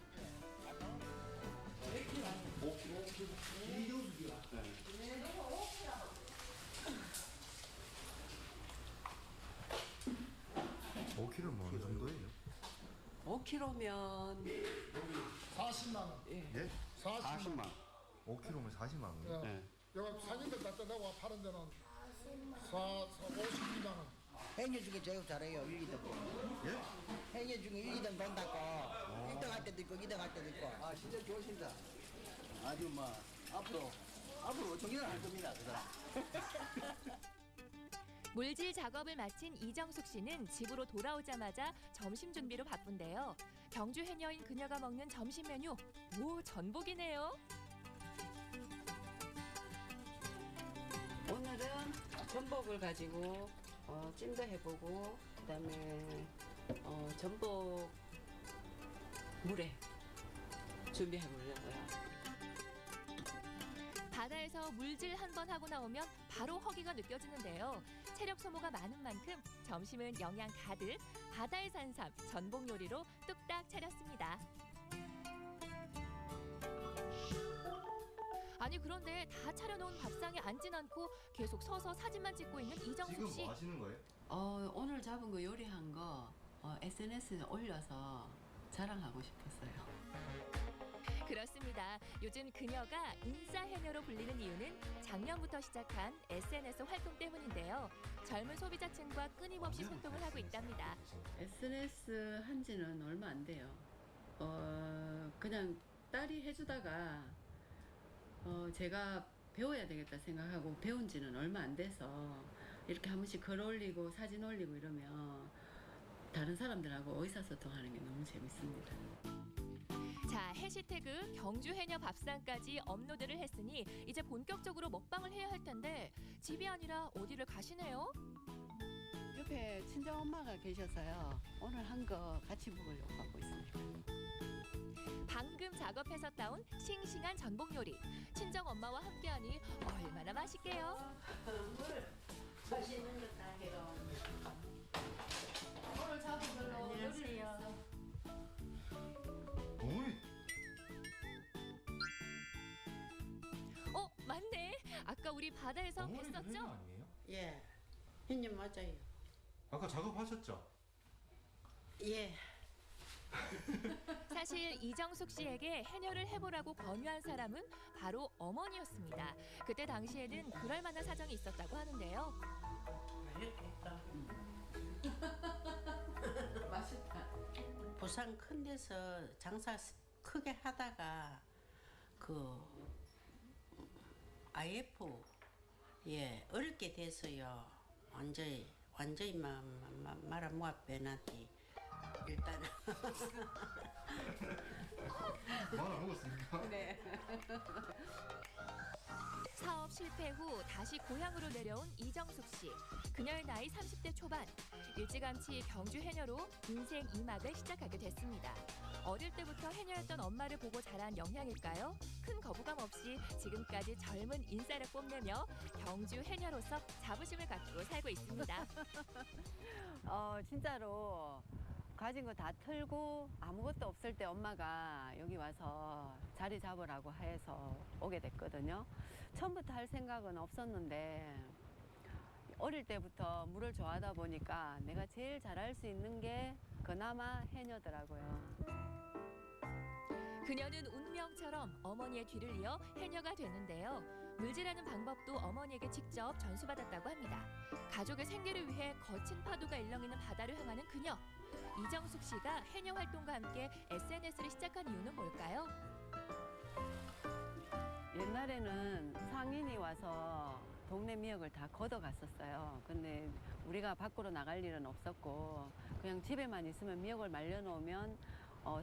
오 k 뭐 어느 정도예요? 5kg면 40만 원. 예? 40만 원. 5kg면 40만 원이요? 예. 여기 사진들 갖다 내고 파는 데는 52만 원. 해녀 중에 제일 잘해요. 1, 2등. 예? 해녀 중에 1, 2등 된다고. 1등 할 때도 있고 2등 할 때도 있고. 아 진짜 좋으신다. 아주 뭐 앞으로 정리를 할 겁니다. 그 사람. 물질 작업을 마친 이정숙 씨는 집으로 돌아오자마자 점심 준비로 바쁜데요. 경주 해녀인 그녀가 먹는 점심 메뉴, 오, 전복이네요. 오늘은 전복을 가지고 찜도 해보고 그다음에 전복 물회 준비해보려고요. 바다에서 물질 한 번 하고 나오면 바로 허기가 느껴지는데요. 체력 소모가 많은 만큼 점심은 영양 가득 바다의 산삼 전복 요리로 뚝딱 차렸습니다. 아니 그런데 다 차려놓은 밥상에 앉진 않고 계속 서서 사진만 찍고 있는 이정숙 씨. 지금 뭐 하시는 거예요? 오늘 잡은 거 요리한 거 SNS에 올려서 자랑하고 싶었어요. 그렇습니다. 요즘 그녀가 인싸 해녀로 불리는 이유는 작년부터 시작한 SNS 활동 때문인데요. 젊은 소비자층과 끊임없이 소통을 하고 있답니다. SNS 한 지는 얼마 안 돼요. 그냥 딸이 해주다가 제가 배워야 되겠다 생각하고 배운 지는 얼마 안 돼서 이렇게 한 번씩 글 올리고 사진 올리고 이러면 다른 사람들하고 의사소통하는 게 너무 재밌습니다. 자, 해시태그 경주 해녀 밥상까지 업로드를 했으니 이제 본격적으로 먹방을 해야 할 텐데 집이 아니라 어디를 가시네요? 옆에 친정엄마가 계셔서요. 오늘 한 거 같이 먹으려고 하고 있습니다. 방금 작업해서 따온 싱싱한 전복 요리. 친정 엄마와 함께하니 얼마나 맛있게요. 맛있는 거 다 해요. 오늘 잡은 걸로 요리를 했어. 어머니. 맞네. 아까 우리 바다에서 뵀었죠? 아니에요? 예. 형님 맞아요. 아까 작업하셨죠? 예. 사실 이정숙 씨에게 해녀를 해보라고 권유한 사람은 바로 어머니였습니다. 그때 당시에는 그럴 만한 사정이 있었다고 하는데요. 맛있다. 부산 큰 데서 장사 크게 하다가 IF 어렵게 돼서요. 완전히 말아 모아 빼놨지. 일단은 말아 먹었습니까? 네. 사업 실패 후 다시 고향으로 내려온 이정숙 씨. 그녀의 나이 30대 초반. 일찌감치 경주 해녀로 인생 2막을 시작하게 됐습니다. 어릴 때부터 해녀였던 엄마를 보고 자란 영향일까요? 큰 거부감 없이 지금까지 젊은 인싸를 뽐내며 경주 해녀로서 자부심을 갖고 살고 있습니다. 진짜로 가진 거 다 털고 아무것도 없을 때 엄마가 여기 와서 자리 잡으라고 해서 오게 됐거든요. 처음부터 할 생각은 없었는데 어릴 때부터 물을 좋아하다 보니까 내가 제일 잘할 수 있는 게 그나마 해녀더라고요. 그녀는 운명처럼 어머니의 뒤를 이어 해녀가 됐는데요. 물질하는 방법도 어머니에게 직접 전수받았다고 합니다. 가족의 생계를 위해 거친 파도가 일렁이는 바다를 향하는 그녀. 이정숙 씨가 해녀 활동과 함께 SNS를 시작한 이유는 뭘까요? 옛날에는 상인이 와서 동네 미역을 다 걷어갔었어요. 근데 우리가 밖으로 나갈 일은 없었고 그냥 집에만 있으면 미역을 말려놓으면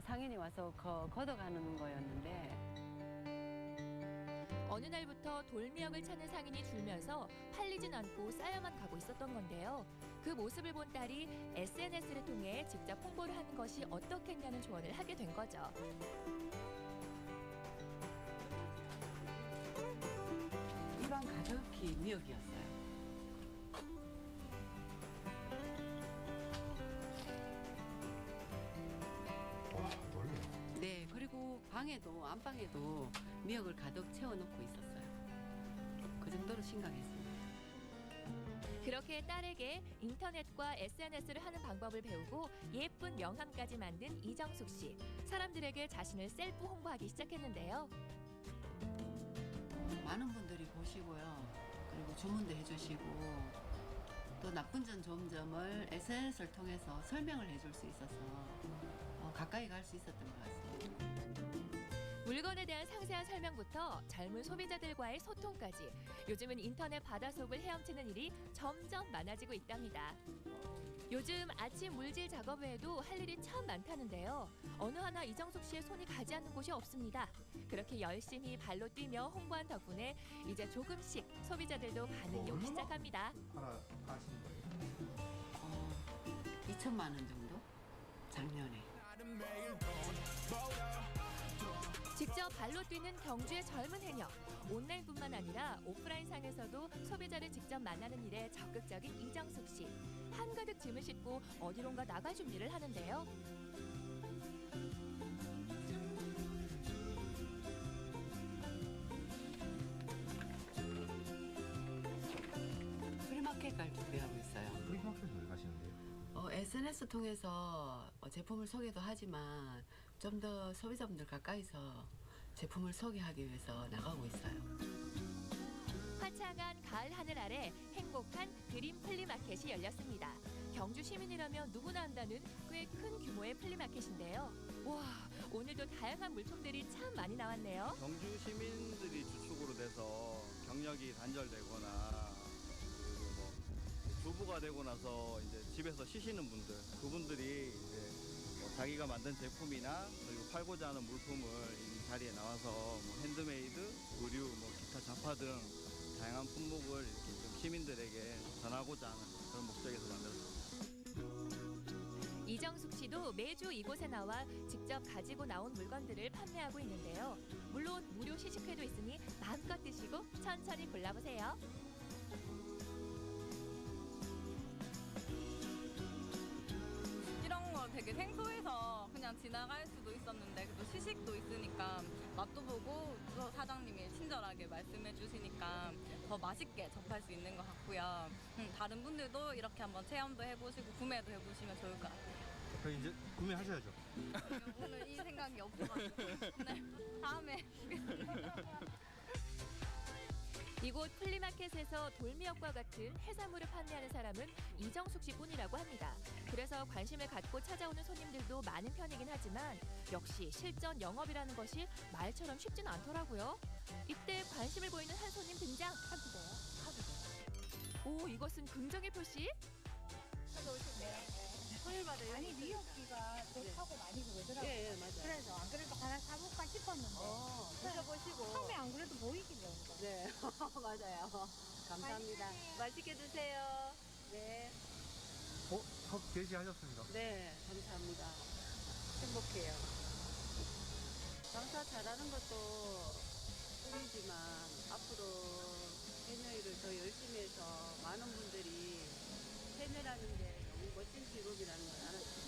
상인이 와서 걷어가는 거였는데 어느 날부터 돌미역을 찾는 상인이 줄면서 팔리진 않고 쌓여만 가고 있었던 건데요. 그 모습을 본 딸이 SNS를 통해 직접 홍보를 하는 것이 어떻겠냐는 조언을 하게 된 거죠. 일반 가덕이 미역이었어요. 네, 그리고 방에도 안방에도 미역을 가득 채워놓고 있었어요. 그 정도로 심각했습니다. 그렇게 딸에게 인터넷과 SNS를 하는 방법을 배우고 예쁜 명함까지 만든 이정숙 씨. 사람들에게 자신을 셀프 홍보하기 시작했는데요. 많은 분들이 보시고요. 그리고 주문도 해주시고 또 나쁜 점 좋은 점을 SNS를 통해서 설명을 해줄 수 있어서 가까이 갈 수 있었던 것 같습니다. 물건에 대한 상세한 설명부터 젊은 소비자들과의 소통까지 요즘은 인터넷 바닷속을 헤엄치는 일이 점점 많아지고 있답니다. 요즘 아침 물질 작업 외에도 할 일이 참 많다는데요. 어느 하나 이정숙 씨의 손이 가지 않는 곳이 없습니다. 그렇게 열심히 발로 뛰며 홍보한 덕분에 이제 조금씩 소비자들도 반응이 오기 시작합니다. 하나 하신 거예요? 2천만 원 정도? 작년에. 직접 발로 뛰는 경주의 젊은 해녀. 온라인뿐만 아니라 오프라인 상에서도 소비자를 직접 만나는 일에 적극적인 이정숙 씨. 한가득 짐을 싣고 어디론가 나갈 준비를 하는데요. 프리마켓 갈 준비하고 있어요. 프리마켓 왜 가시는데요? SNS 통해서 제품을 소개도 하지만 좀 더 소비자분들 가까이서 제품을 소개하기 위해서 나가고 있어요. 화창한 가을 하늘 아래 행복한 드림 플리마켓이 열렸습니다. 경주 시민이라면 누구나 안다는 꽤 큰 규모의 플리마켓인데요. 와, 오늘도 다양한 물품들이 참 많이 나왔네요. 경주 시민들이 주축으로 돼서 경력이 단절되거나 그리고 뭐 주부가 되고 나서 이제 집에서 쉬시는 분들, 그분들이 이제 뭐 자기가 만든 제품이나 그리고 팔고자 하는 물품을 이 자리에 나와서 뭐 핸드메이드, 의류, 뭐 기타 잡화 등 다양한 품목을 이렇게 좀 시민들에게 전하고자 하는 그런 목적에서 만들었습니다. 이정숙 씨도 매주 이곳에 나와 직접 가지고 나온 물건들을 판매하고 있는데요. 물론 무료 시식회도 있으니 마음껏 드시고 천천히 골라보세요. 이런 거 되게 생소해서 그냥 지나갈 수도 있었는데 그래도 시식도 있으니까 맛도 보고 또 사장님이 친절하게 말씀해 주시니까 더 맛있게 접할 수 있는 것 같고요. 다른 분들도 이렇게 한번 체험도 해보시고 구매도 해보시면 좋을 것 같아요. 그럼 이제 구매하셔야죠. 오늘 이 생각이 없어가지고 네, 다음에 오겠습니다. 이곳 플리마켓에서 돌미역과 같은 해산물을 판매하는 사람은 이정숙 씨뿐이라고 합니다. 그래서 관심을 갖고 찾아오는 손님들도 많은 편이긴 하지만 역시 실전 영업이라는 것이 말처럼 쉽지는 않더라고요. 이때 관심을 보이는 한 손님 등장. 오, 이것은 긍정의 표시? 토요일마다 아니 미역기가 좋다고 많이 그러더라고요. 예, 맞아요. 그래서 안 그래도 하나 사볼까 싶었는데 드셔보시고. 처음에 안 그래도 보이긴 해요. 네, 맞아요. 감사합니다. 맛있게 드세요. 네. 컵 게시하셨습니다. 네, 감사합니다. 행복해요. 장사 잘하는 것도 꿈이지만 앞으로 해녀 일을 더 열심히 해서 많은 분들이 해녀라는 게 너무 멋진 직업이라는 걸 알아주세요.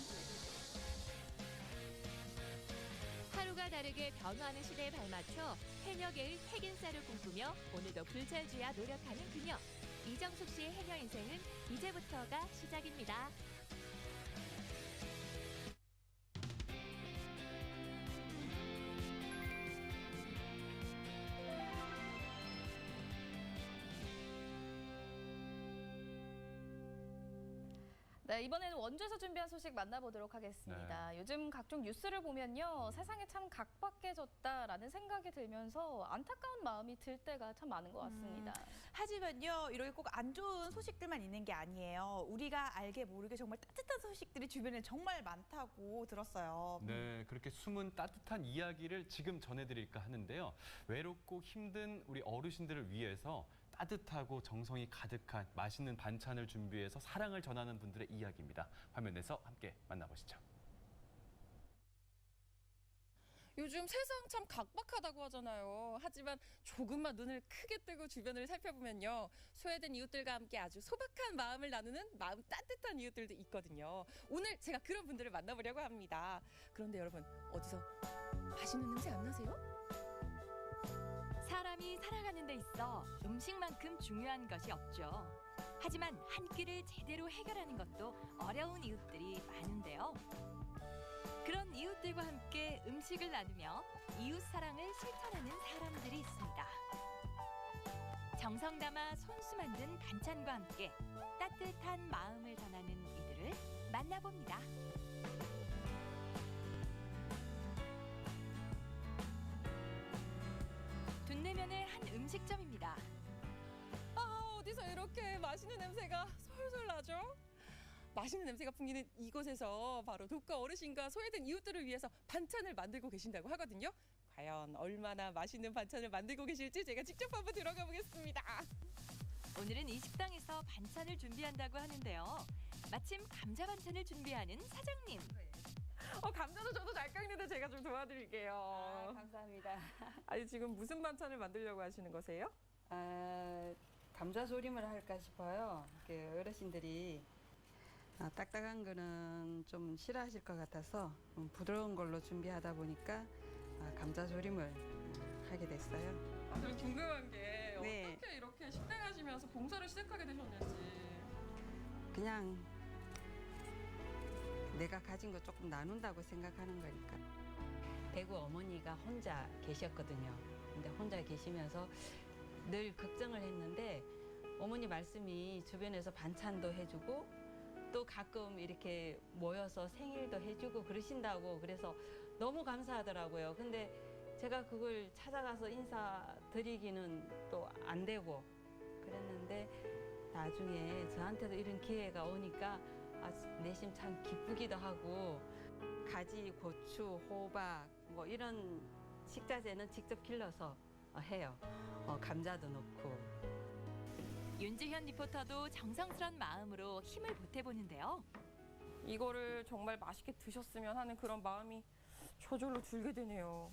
하루가 다르게 변화하는 시대에 발맞춰 해녀계의 핵인싸를 꿈꾸며 오늘도 불철주야 노력하는 그녀. 이정숙 씨의 해녀 인생은 이제부터가 시작입니다. 네, 이번에는 원주에서 준비한 소식 만나보도록 하겠습니다. 요즘 각종 뉴스를 보면요. 세상이 참 각박해졌다라는 생각이 들면서 안타까운 마음이 들 때가 참 많은 것 같습니다. 하지만요, 이렇게 꼭 안 좋은 소식들만 있는 게 아니에요. 우리가 알게 모르게 정말 따뜻한 소식들이 주변에 정말 많다고 들었어요. 네, 그렇게 숨은 따뜻한 이야기를 지금 전해드릴까 하는데요. 외롭고 힘든 우리 어르신들을 위해서 따뜻하고 정성이 가득한 맛있는 반찬을 준비해서 사랑을 전하는 분들의 이야기입니다. 화면에서 함께 만나보시죠. 요즘 세상 참 각박하다고 하잖아요. 하지만 조금만 눈을 크게 뜨고 주변을 살펴보면요. 소외된 이웃들과 함께 아주 소박한 마음을 나누는 마음 따뜻한 이웃들도 있거든요. 오늘 제가 그런 분들을 만나보려고 합니다. 그런데 여러분, 어디서 맛있는 냄새 안 나세요? 사람이 살아가는 데 있어 음식만큼 중요한 것이 없죠. 하지만 한 끼를 제대로 해결하는 것도 어려운 이웃들이 많은데요. 그런 이웃들과 함께 음식을 나누며 이웃 사랑을 실천하는 사람들이 있습니다. 정성 담아 손수 만든 반찬과 함께 따뜻한 마음을 전하는 이들을 만나봅니다. 둔내면의 한 음식점입니다. 어디서 이렇게 맛있는 냄새가 솔솔 나죠? 맛있는 냄새가 풍기는 이곳에서 바로 독거 어르신과 소외된 이웃들을 위해서 반찬을 만들고 계신다고 하거든요. 과연 얼마나 맛있는 반찬을 만들고 계실지 제가 직접 한번 들어가 보겠습니다. 오늘은 이 식당에서 반찬을 준비한다고 하는데요. 마침 감자 반찬을 준비하는 사장님. 감자도 저도 잘 깎는데 제가 좀 도와드릴게요. 감사합니다. 아니, 지금 무슨 반찬을 만들려고 하시는 거세요? 감자조림을 할까 싶어요. 어르신들이 딱딱한 거는 좀 싫어하실 것 같아서 부드러운 걸로 준비하다 보니까 감자조림을 하게 됐어요. 저 궁금한 게 네. 어떻게 이렇게 식당 하시면서 봉사를 시작하게 되셨는지. 그냥 내가 가진 거 조금 나눈다고 생각하는 거니까. 대구 어머니가 혼자 계셨거든요. 근데 혼자 계시면서 늘 걱정을 했는데 어머니 말씀이 주변에서 반찬도 해주고 또 가끔 이렇게 모여서 생일도 해주고 그러신다고 그래서 너무 감사하더라고요. 근데 제가 그걸 찾아가서 인사드리기는 또 안 되고 그랬는데 나중에 저한테도 이런 기회가 오니까 내심 참 기쁘기도 하고 가지, 고추, 호박 뭐 이런 식자재는 직접 길러서 해요. 감자도 넣고. 윤지현 리포터도 정성스런 마음으로 힘을 보태보는데요. 이거를 정말 맛있게 드셨으면 하는 그런 마음이 저절로 들게 되네요.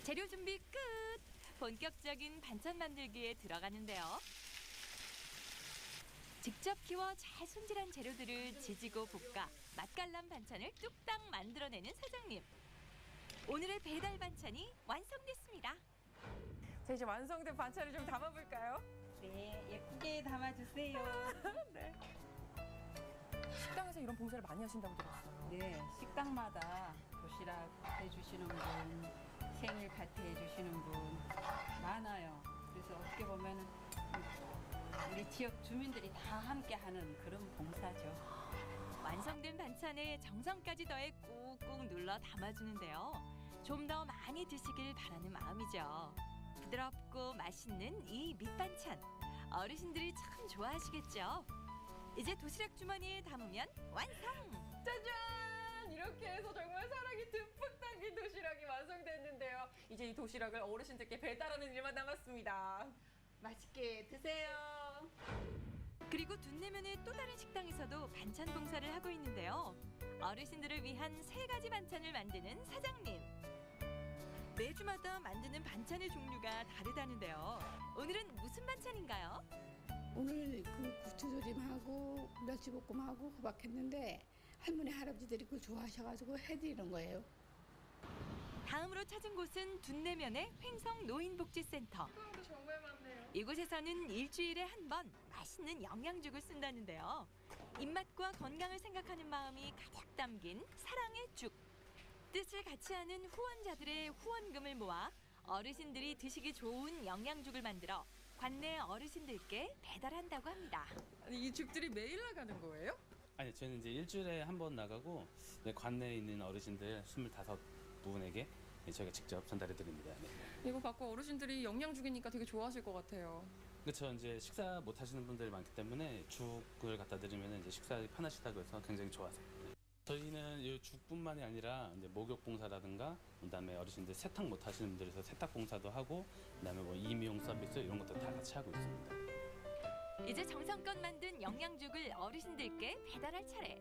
재료 준비 끝! 본격적인 반찬 만들기에 들어가는데요. 직접 키워 잘 손질한 재료들을 지지고 볶아 맛깔난 반찬을 뚝딱 만들어내는 사장님. 오늘의 배달 반찬이 완성됐습니다. 자, 이제 완성된 반찬을 좀 담아볼까요? 네, 예쁘게 담아주세요. 네. 식당에서 이런 봉사를 많이 하신다고 들었어요. 네, 식당마다 도시락 해주시는 분, 생일 파티 해주시는 분 많아요. 그래서 어떻게 보면 우리 지역 주민들이 다 함께하는 그런 봉사죠. 완성된 반찬에 정성까지 더해 꾹꾹 눌러 담아주는데요. 좀 더 많이 드시길 바라는 마음이죠. 부드럽고 맛있는 이 밑반찬. 어르신들이 참 좋아하시겠죠. 이제 도시락 주머니에 담으면 완성! 짜잔! 이렇게 해서 정말 사랑이 듬뿍 담긴 도시락이 완성됐는데요. 이제 이 도시락을 어르신들께 배달하는 일만 남았습니다. 맛있게 드세요. 그리고 둔내면의 또 다른 식당에서도 반찬 봉사를 하고 있는데요. 어르신들을 위한 3가지 반찬을 만드는 사장님. 매주마다 만드는 반찬의 종류가 다르다는데요. 오늘은 무슨 반찬인가요? 오늘 그 부추조림하고 멸치볶음하고 호박했는데 할머니 할아버지들이 그거 좋아하셔가지고 해드리는 거예요. 다음으로 찾은 곳은 둔내면의 횡성 노인복지센터. 정말 많네요. 이곳에서는 일주일에 한 번 맛있는 영양죽을 쓴다는데요. 입맛과 건강을 생각하는 마음이 가득 담긴 사랑의 죽. 뜻을 같이 하는 후원자들의 후원금을 모아 어르신들이 드시기 좋은 영양죽을 만들어 관내 어르신들께 배달한다고 합니다. 아니, 이 죽들이 매일 나가는 거예요? 아니, 저는 이제 일주일에 한 번 나가고 관내에 있는 어르신들 25분에게 저희가 직접 전달해 드립니다. 네. 이거 받고 어르신들이 영양 죽이니까 되게 좋아하실 것 같아요. 그렇죠. 이제 식사 못 하시는 분들이 많기 때문에 죽을 갖다 드리면 이제 식사가 편하시다고 해서 굉장히 좋아하세요. 네. 저희는 이 죽뿐만이 아니라 이제 목욕 봉사라든가 그다음에 어르신들 세탁 못 하시는 분들에서 세탁 봉사도 하고 그다음에 뭐 이미용 서비스 이런 것도 다 같이 하고 있습니다. 이제 정성껏 만든 영양죽을 어르신들께 배달할 차례.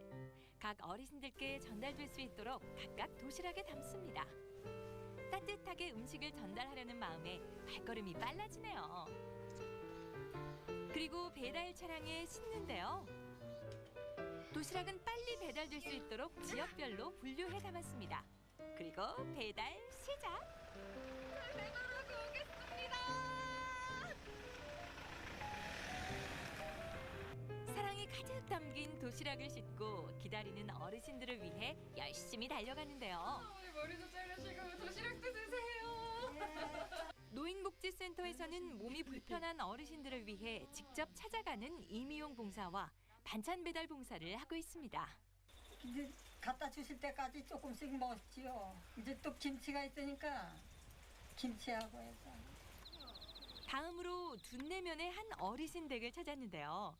각 어르신들께 전달될 수 있도록 각각 도시락에 담습니다. 따뜻하게 음식을 전달하려는 마음에 발걸음이 빨라지네요. 그리고 배달 차량에 싣는데요. 도시락은 빨리 배달될 수 있도록 지역별로 분류해 담았습니다. 그리고 배달 시작! 배달하고 오겠습니다. 사랑이 가득 담긴 도시락을 싣고 기다리는 어르신들을 위해 열심히 달려가는데요. 머리도 자르시고 도시락도 드세요. 노인복지센터에서는 몸이 불편한 어르신들을 위해 직접 찾아가는 임의용 봉사와 반찬 배달 봉사를 하고 있습니다. 이제 갖다 주실 때까지 조금씩 먹지요. 이제 또 김치가 있으니까 김치하고 해서. 다음으로 둔내면의 한 어르신 댁을 찾았는데요.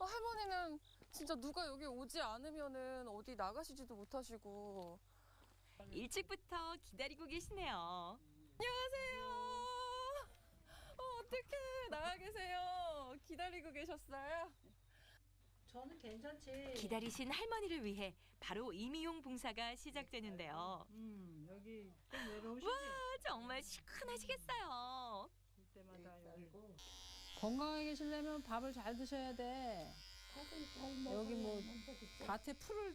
할머니는 진짜 누가 여기 오지 않으면은 어디 나가시지도 못하시고 일찍부터 기다리고 계시네요. 안녕하세요. 어떡해 나가 계세요. 기다리고 계셨어요? 저는 괜찮지. 기다리신 할머니를 위해 바로 임의용 봉사가 시작되는데요. 여기 좀 외로우시지? 와 정말 시원하시겠어요. 때마다 열고. 건강하게 계시려면 밥을 잘 드셔야 돼. 여기 뭐 밭에 풀을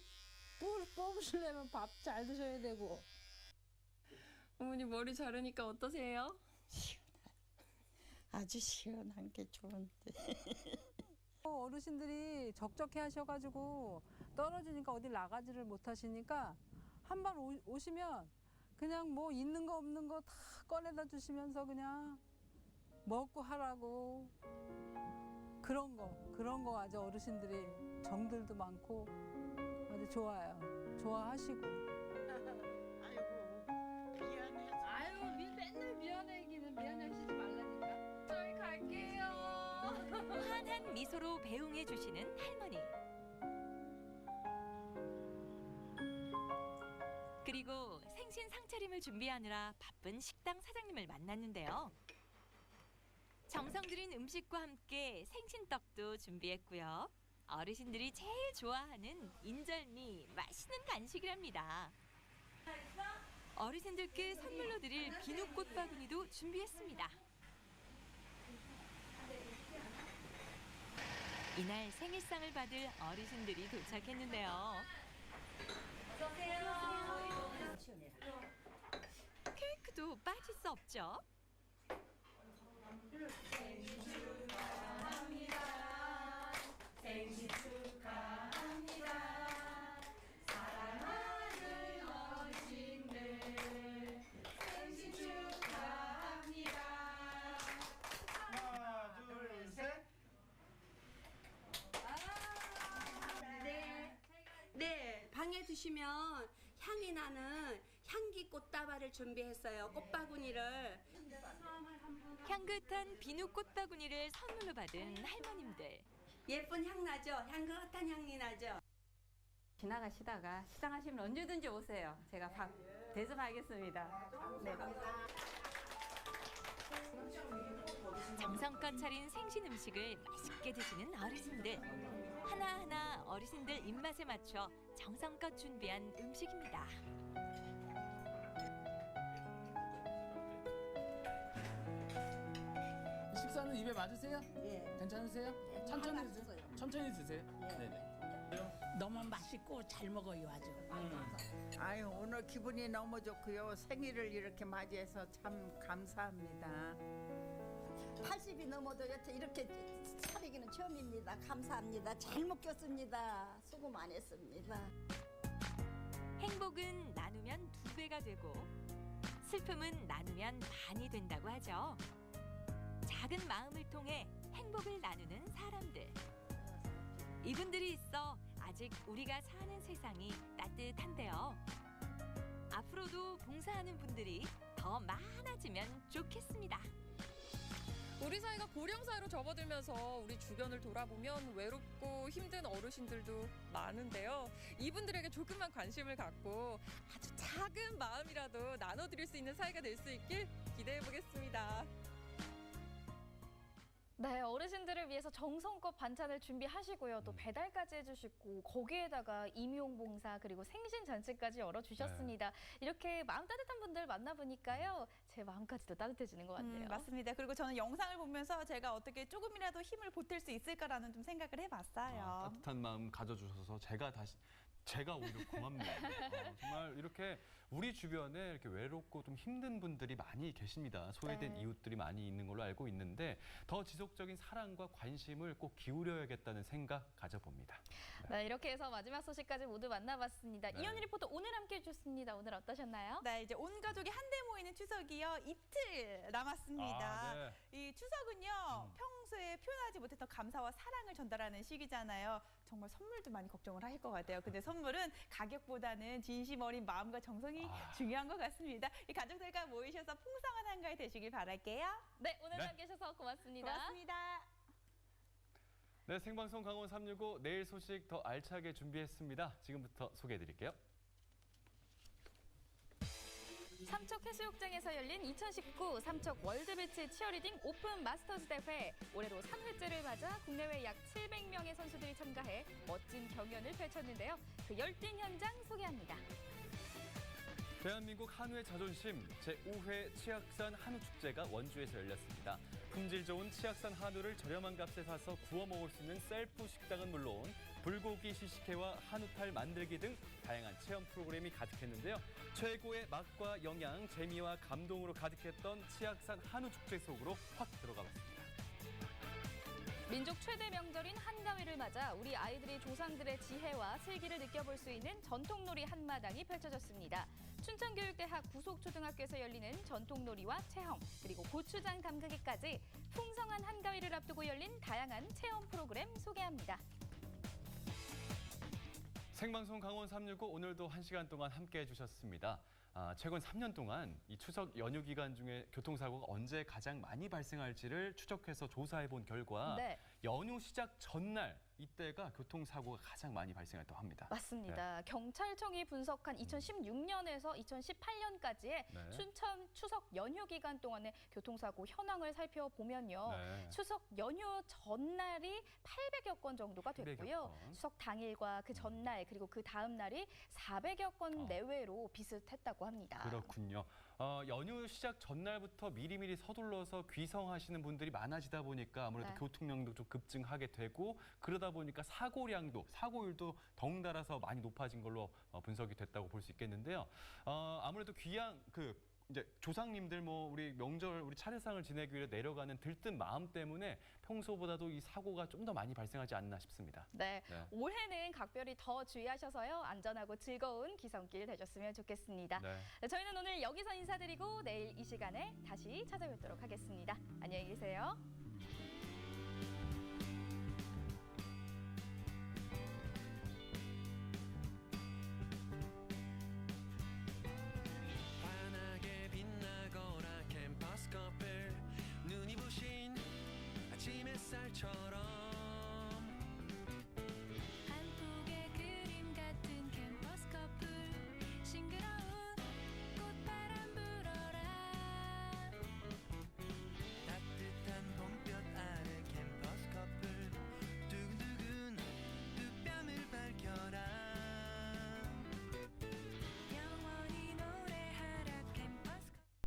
뽑으시려면 밥 잘 드셔야 되고. 어머니 머리 자르니까 어떠세요? 아주 시원한 게 좋은데. 어르신들이 적적해 하셔가지고 떨어지니까 어디 나가지를 못하시니까 한 번 오시면 그냥 뭐 있는 거 없는 거 다 꺼내다 주시면서 그냥 먹고 하라고 그런 거 아주 어르신들이 정들도 많고 아주 좋아요. 좋아하시고. 맨날 미안해기는 미안해하시지 말라니까. 저희 갈게요. 환한 미소로 배웅해 주시는 할머니. 그리고 생신 상차림을 준비하느라 바쁜 식당 사장님을 만났는데요. 정성 들인 음식과 함께 생신떡도 준비했고요. 어르신들이 제일 좋아하는 인절미 맛있는 간식이랍니다. 어르신들께 선물로 드릴 비누꽃 바구니도 준비했습니다. 이날 생일상을 받을 어르신들이 도착했는데요. 케이크도 빠질 수 없죠. 생신 축하합니다. 생신 축하합니다. 사랑하는 어르신들 생신 축하합니다. 하나, 둘, 셋. 네, 방에 두시면 향이 나는 향기 꽃다발을 준비했어요. 꽃바구니를. 향긋한 비누 꽃바구니를 선물로 받은 할머님들. 예쁜 향 나죠? 향긋한 향이 나죠? 지나가시다가 시장하시면 언제든지 오세요. 제가 밥 대접하겠습니다. 네. 정성껏 차린 생신 음식을 맛있게 드시는 어르신들. 하나하나 어르신들 입맛에 맞춰 정성껏 준비한 음식입니다. 식사는 입에 맞으세요? 예. 괜찮으세요? 예, 천천히 다 드세요. 맞았어요. 천천히 드세요. 예. 네네. 너무 맛있고 잘 먹어요 아주. 아유 오늘 기분이 너무 좋고요. 생일을 이렇게 맞이해서 참 감사합니다. 80이 넘어도 여태 이렇게 차리기는 처음입니다. 감사합니다. 잘 먹겠습니다. 수고 많이 했습니다. 행복은 나누면 2배가 되고 슬픔은 나누면 반이 된다고 하죠. 작은 마음을 통해 행복을 나누는 사람들. 이분들이 있어 아직 우리가 사는 세상이 따뜻한데요. 앞으로도 봉사하는 분들이 더 많아지면 좋겠습니다. 우리 사회가 고령 사회로 접어들면서 우리 주변을 돌아보면 외롭고 힘든 어르신들도 많은데요. 이분들에게 조금만 관심을 갖고 아주 작은 마음이라도 나눠드릴 수 있는 사회가 될 수 있길 기대해 보겠습니다. 네, 어르신들을 위해서 정성껏 반찬을 준비하시고요. 또 배달까지 해주시고 거기에다가 임용봉사 그리고 생신잔치까지 열어주셨습니다. 이렇게 마음 따뜻한 분들 만나보니까요. 제 마음까지도 따뜻해지는 것 같네요. 맞습니다. 그리고 저는 영상을 보면서 제가 어떻게 조금이라도 힘을 보탤 수 있을까라는 좀 생각을 해봤어요. 따뜻한 마음 가져주셔서 제가 오히려 고맙네요. 정말 이렇게 우리 주변에 이렇게 외롭고 좀 힘든 분들이 많이 계십니다. 소외된 네. 이웃들이 많이 있는 걸로 알고 있는데 더 지속적인 사랑과 관심을 꼭 기울여야겠다는 생각 가져봅니다. 네, 이렇게 해서 마지막 소식까지 모두 만나봤습니다. 네. 이현희 리포터 오늘 함께해 주셨습니다. 오늘 어떠셨나요? 네, 이제 온 가족이 한데 모이는 추석이요. 이틀 남았습니다. 이 추석은요. 평소에 표현하지 못했던 감사와 사랑을 전달하는 시기잖아요. 정말 선물도 많이 걱정을 하실 것 같아요. 근데 선물은 가격보다는 진심 어린 마음과 정성이 중요한 것 같습니다. 이 가족들과 모이셔서 풍성한 한가위 되시길 바랄게요. 네, 오늘 함께 해주셔서 고맙습니다. 고맙습니다. 네, 생방송 강원 365 내일 소식 더 알차게 준비했습니다. 지금부터 소개해드릴게요. 삼척 해수욕장에서 열린 2019 삼척 월드비치 치어리딩 오픈 마스터즈 대회. 올해로 3회째를 맞아 국내외 약 700명의 선수들이 참가해 멋진 경연을 펼쳤는데요. 그 열띤 현장 소개합니다. 대한민국 한우의 자존심 제5회 치악산 한우축제가 원주에서 열렸습니다. 품질 좋은 치악산 한우를 저렴한 값에 사서 구워 먹을 수 있는 셀프 식당은 물론 불고기 시식회와 한우탈 만들기 등 다양한 체험 프로그램이 가득했는데요. 최고의 맛과 영양, 재미와 감동으로 가득했던 치악산 한우축제 속으로 확 들어가봤습니다. 민족 최대 명절인 한가위를 맞아 우리 아이들이 조상들의 지혜와 슬기를 느껴볼 수 있는 전통놀이 한마당이 펼쳐졌습니다. 춘천교육대학 구속초등학교에서 열리는 전통놀이와 체험, 그리고 고추장 담그기까지 풍성한 한가위를 앞두고 열린 다양한 체험 프로그램 소개합니다. 생방송 강원 365 오늘도 1시간 동안 함께해 주셨습니다. 최근 3년 동안 이 추석 연휴 기간 중에 교통사고가 언제 가장 많이 발생할지를 추적해서 조사해 본 결과 네. 연휴 시작 전날 이때가 교통사고가 가장 많이 발생했다고 합니다. 맞습니다. 경찰청이 분석한 2016년에서 2018년까지의 네. 춘천 추석 연휴 기간 동안의 교통사고 현황을 살펴보면요. 네. 추석 연휴 전날이 800여 건 정도가 됐고요. 800여 건. 추석 당일과 그 전날 그리고 그 다음 날이 400여 건 내외로 비슷했다고 합니다. 그렇군요. 연휴 시작 전날부터 미리미리 서둘러서 귀성하시는 분들이 많아지다 보니까 아무래도 네. 교통량도 좀 급증하게 되고 그러다 보니까 사고율도 덩달아서 많이 높아진 걸로 분석이 됐다고 볼 수 있겠는데요. 아무래도 귀향 이제 조상님들 우리 명절 우리 차례상을 지내기 위해 내려가는 들뜬 마음 때문에 평소보다도 이 사고가 좀 더 많이 발생하지 않나 싶습니다. 네. 올해는 각별히 더 주의하셔서요. 안전하고 즐거운 귀성길 되셨으면 좋겠습니다. 네. 네, 저희는 오늘 여기서 인사드리고 내일 이 시간에 다시 찾아뵙도록 하겠습니다. 안녕히 계세요. 환하게 빛나거나 캠퍼스 커플 눈이 부신 아침 햇살처럼